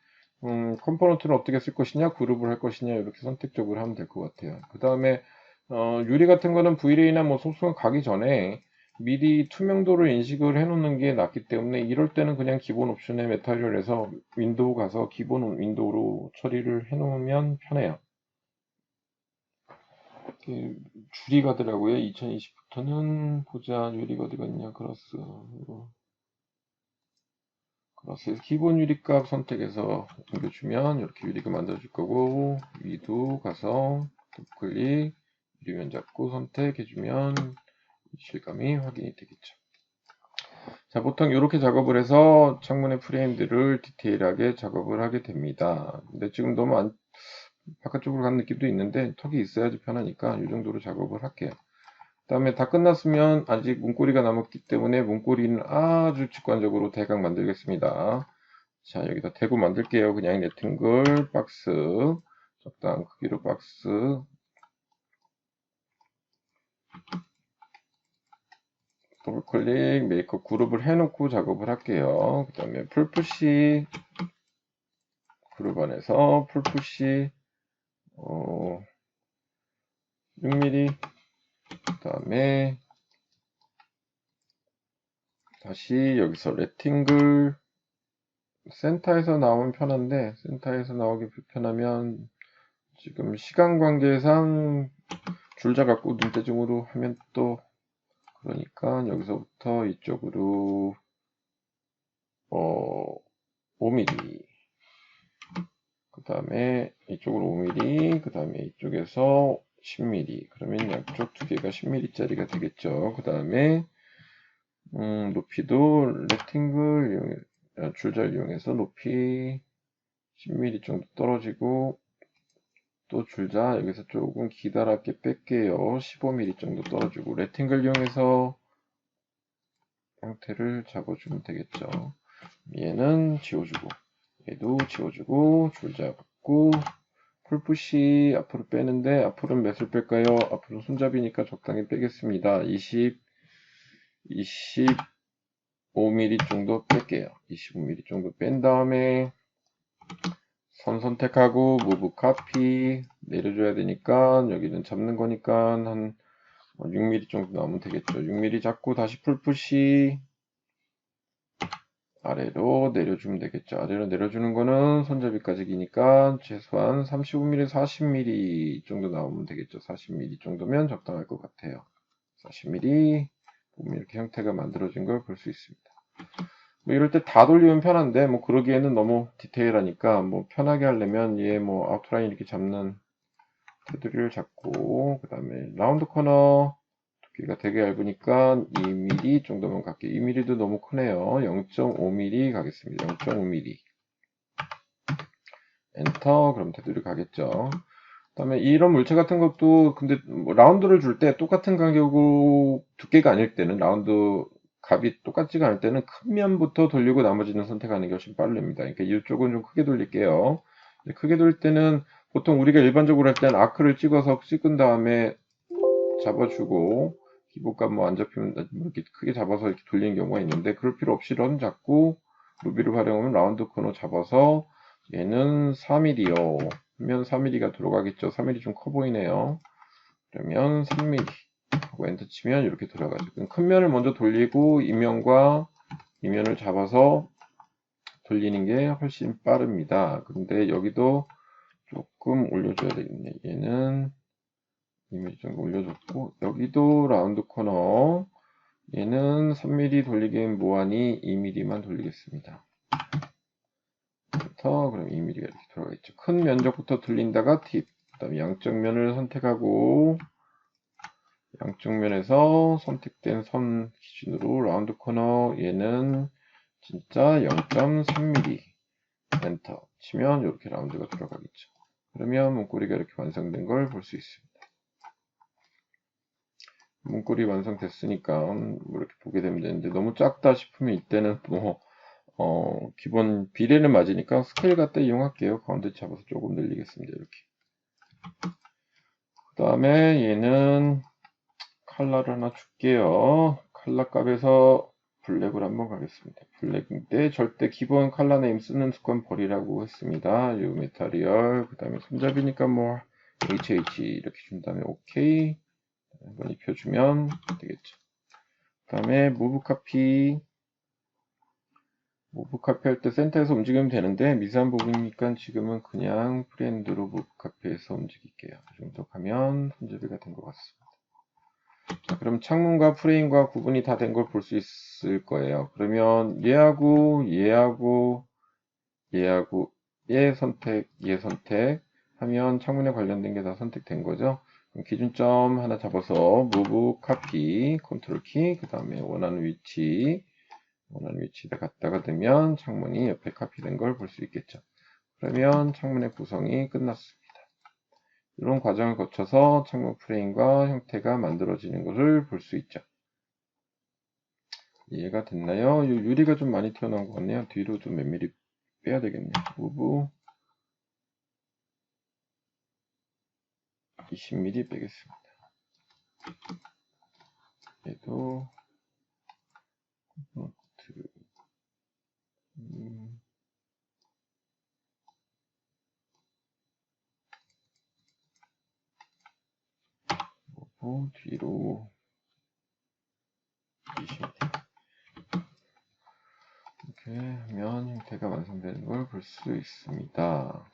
컴포넌트를 어떻게 쓸 것이냐, 그룹을 할 것이냐 이렇게 선택적으로 하면 될 것 같아요. 그 다음에 유리 같은 거는 V레이나 뭐 속성 가기 전에 미리 투명도를 인식을 해 놓는 게 낫기 때문에 이럴 때는 그냥 기본 옵션에 메타리얼에서 윈도우 가서 기본 윈도우로 처리를 해 놓으면 편해요. 줄이 가더라고요. 2020부터는 보자. 유리가 어디 갔냐. 그래서 기본 유리값 선택해서 옮겨주면 이렇게 유리가 만들어질 거고, 위도 가서 클릭 유리면 잡고 선택해주면 실감이 확인이 되겠죠. 자, 보통 이렇게 작업을 해서 창문의 프레임들을 디테일하게 작업을 하게 됩니다. 근데 지금 너무 바깥쪽으로 가는 느낌도 있는데 턱이 있어야지 편하니까 이 정도로 작업을 할게요. 그 다음에 다 끝났으면 아직 문고리가 남았기 때문에 문고리는 아주 직관적으로 대강 만들겠습니다. 자, 여기다 대고 만들게요. 그냥 렉탱글 박스, 적당한 크기로 박스, 더블클릭 메이크업 그룹을 해놓고 작업을 할게요. 그 다음에 풀푸시 그룹 안에서 풀푸시 6mm, 그 다음에 다시 여기서 렉탱글 센터에서 나오면 편한데 센터에서 나오기 불편하면 지금 시간 관계상 줄자 갖고 눈대중으로 하면 또 그러니까 여기서부터 이쪽으로 5mm, 그 다음에 이쪽으로 5mm, 그 다음에 이쪽에서 10mm, 그러면 양쪽 두 개가 10mm 짜리가 되겠죠. 그 다음에 높이도 렉탱글 줄자를 이용해서 높이 10mm 정도 떨어지고, 또 줄자 여기서 조금 기다랗게 뺄게요. 15mm 정도 떨어지고 렉탱글 이용해서 형태를 잡아주면 되겠죠. 얘는 지워주고 얘도 지워주고 줄자 갖고 풀푸시 앞으로 빼는데 앞으로는 몇을 뺄까요? 앞으로 손잡이니까 적당히 빼겠습니다. 25mm 정도 뺄게요. 25mm 정도 뺀 다음에 선 선택하고 무브 카피 내려줘야 되니까 여기는 잡는 거니까 한 6mm 정도 나오면 되겠죠. 6mm 잡고 다시 풀푸시 아래로 내려주면 되겠죠. 아래로 내려주는 거는 손잡이까지 기니까 최소한 35mm, 40mm 정도 나오면 되겠죠. 40mm 정도면 적당할 것 같아요. 40mm 보면 이렇게 형태가 만들어진 걸 볼 수 있습니다. 뭐 이럴 때 다 돌리면 편한데 뭐 그러기에는 너무 디테일하니까 뭐 편하게 하려면 얘 뭐 아웃라인 이렇게 잡는 테두리를 잡고 그 다음에 라운드 코너 두께가 되게 얇으니까 2mm 정도만 갈게요. 2mm도 너무 크네요. 0.5mm 가겠습니다. 0.5mm 엔터. 그럼 테두리 가겠죠. 그 다음에 이런 물체 같은 것도 근데 뭐 라운드를 줄 때 똑같은 간격으로 두께가 아닐 때는 라운드 값이 똑같지가 않을 때는 큰 면부터 돌리고 나머지는 선택하는 게 훨씬 빠릅니다. 그러니까 이쪽은 좀 크게 돌릴게요. 크게 돌릴 때는 보통 우리가 일반적으로 할 때는 아크를 찍은 다음에 잡아주고 기본값 뭐 안 잡히면 이렇게 크게 잡아서 이렇게 돌리는 경우가 있는데 그럴 필요 없이 런 잡고 루비를 활용하면 라운드 코너 잡아서 얘는 4mm요. 하면 4mm가 들어가겠죠. 4mm 좀 커 보이네요. 그러면 3mm 하고 엔터 치면 이렇게 돌아가죠. 그럼 큰 면을 먼저 돌리고 이면과 이면을 잡아서 돌리는 게 훨씬 빠릅니다. 근데 여기도 조금 올려줘야 되겠네. 얘는 이미지 정도 올려줬고, 여기도 라운드 코너, 얘는 3mm 돌리기엔 뭐하니 2mm만 돌리겠습니다. 그럼 2mm가 이렇게 들어가 있죠. 큰 면적부터 돌린다가 팁, 그 다음에 양쪽 면을 선택하고 양쪽 면에서 선택된 선 기준으로 라운드 코너, 얘는 진짜 0.3mm 엔터 치면 이렇게 라운드가 들어가겠죠. 그러면 문고리가 이렇게 완성된 걸 볼 수 있습니다. 문고리 완성됐으니까 이렇게 보게 되면 되는데, 너무 작다 싶으면 이때는 기본 비례는 맞으니까 스케일 갖다 이용할게요. 가운데 잡아서 조금 늘리겠습니다. 이렇게. 그 다음에 얘는 컬러를 하나 줄게요. 컬러 값에서 블랙으로 한번 가겠습니다. 블랙인데 절대 기본 컬러 네임 쓰는 습관 버리라고 했습니다. 요 메타리얼, 그 다음에 손잡이니까 뭐 HH 이렇게 준 다음에 OK 한번 입혀주면 되겠죠. 그 다음에 무브 카피 할 때 센터에서 움직이면 되는데 미세한 부분이니까 지금은 그냥 프렌드로 무브 카피해서 움직일게요. 이 정도 가면 손잡이가 된 것 같습니다. 자, 그럼 창문과 프레임과 구분이 다 된 걸 볼 수 있을 거예요. 그러면 얘하고 얘 선택 하면 창문에 관련된 게 다 선택된 거죠. 그럼 기준점 하나 잡아서 move, copy, 컨트롤 키, 그 다음에 원하는 위치에다 갖다가 대면 창문이 옆에 카피된 걸 볼 수 있겠죠. 그러면 창문의 구성이 끝났습니다. 이런 과정을 거쳐서 창문 프레임과 형태가 만들어지는 것을 볼 수 있죠. 이해가 됐나요? 이 유리가 좀 많이 튀어나온 것 같네요. 뒤로 좀 몇 미리 빼야 되겠네요. 무브 20mm 빼겠습니다. 얘도 뒤로 20mm 이렇게 하면 형태가 완성되는 걸 볼 수 있습니다.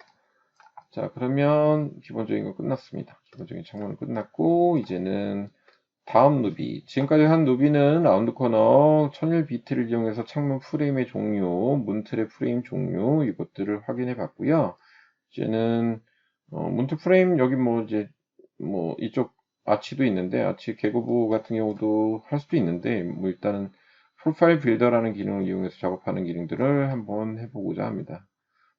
자, 그러면 기본적인 거 끝났습니다. 기본적인 창문은 끝났고 이제는 다음 누비. 지금까지 한 누비는 라운드 코너, 천일 비트를 이용해서 창문 프레임의 종류, 문틀의 프레임 종류 이것들을 확인해 봤고요. 이제는 문틀 프레임 여기 이쪽 아치도 있는데 아치 개고부 같은 경우도 할 수도 있는데 일단은 프로파일 빌더라는 기능을 이용해서 작업하는 기능들을 한번 해보고자 합니다.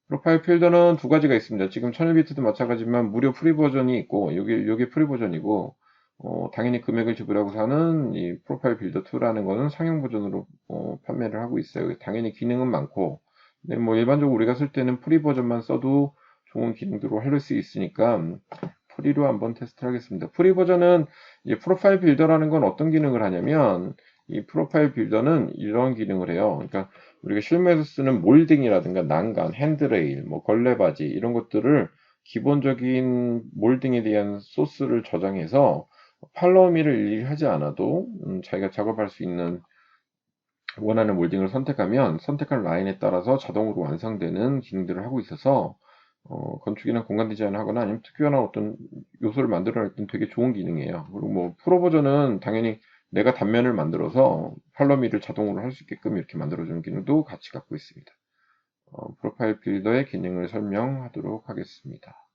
프로파일 필더는 두 가지가 있습니다. 지금 1001비트도 마찬가지지만 무료 프리 버전이 있고 요게 프리 버전이고 당연히 금액을 지불하고 사는 이 프로파일 빌더 2라는 거는 상용 버전으로 판매를 하고 있어요. 당연히 기능은 많고 근데 뭐 일반적으로 우리가 쓸 때는 프리 버전만 써도 좋은 기능들로 할 수 있으니까 프리로 한번 테스트를 하겠습니다. 프리 버전은 이 프로파일 빌더라는 건 어떤 기능을 하냐면 이 프로파일 빌더는 이런 기능을 해요. 그러니까 우리가 실무에서 쓰는 몰딩이라든가 난간, 핸드레일, 뭐 걸레바지 이런 것들을 기본적인 몰딩에 대한 소스를 저장해서 팔로우미를 일일이 하지 않아도 자기가 작업할 수 있는 원하는 몰딩을 선택하면 선택한 라인에 따라서 자동으로 완성되는 기능들을 하고 있어서 건축이나 공간 디자인을 하거나 아니면 특유한 어떤 요소를 만들어낼 땐 되게 좋은 기능이에요. 그리고 뭐 프로 버전은 당연히 내가 단면을 만들어서 팔로미를 자동으로 할 수 있게끔 이렇게 만들어주는 기능도 같이 갖고 있습니다. 프로파일 빌더의 기능을 설명하도록 하겠습니다.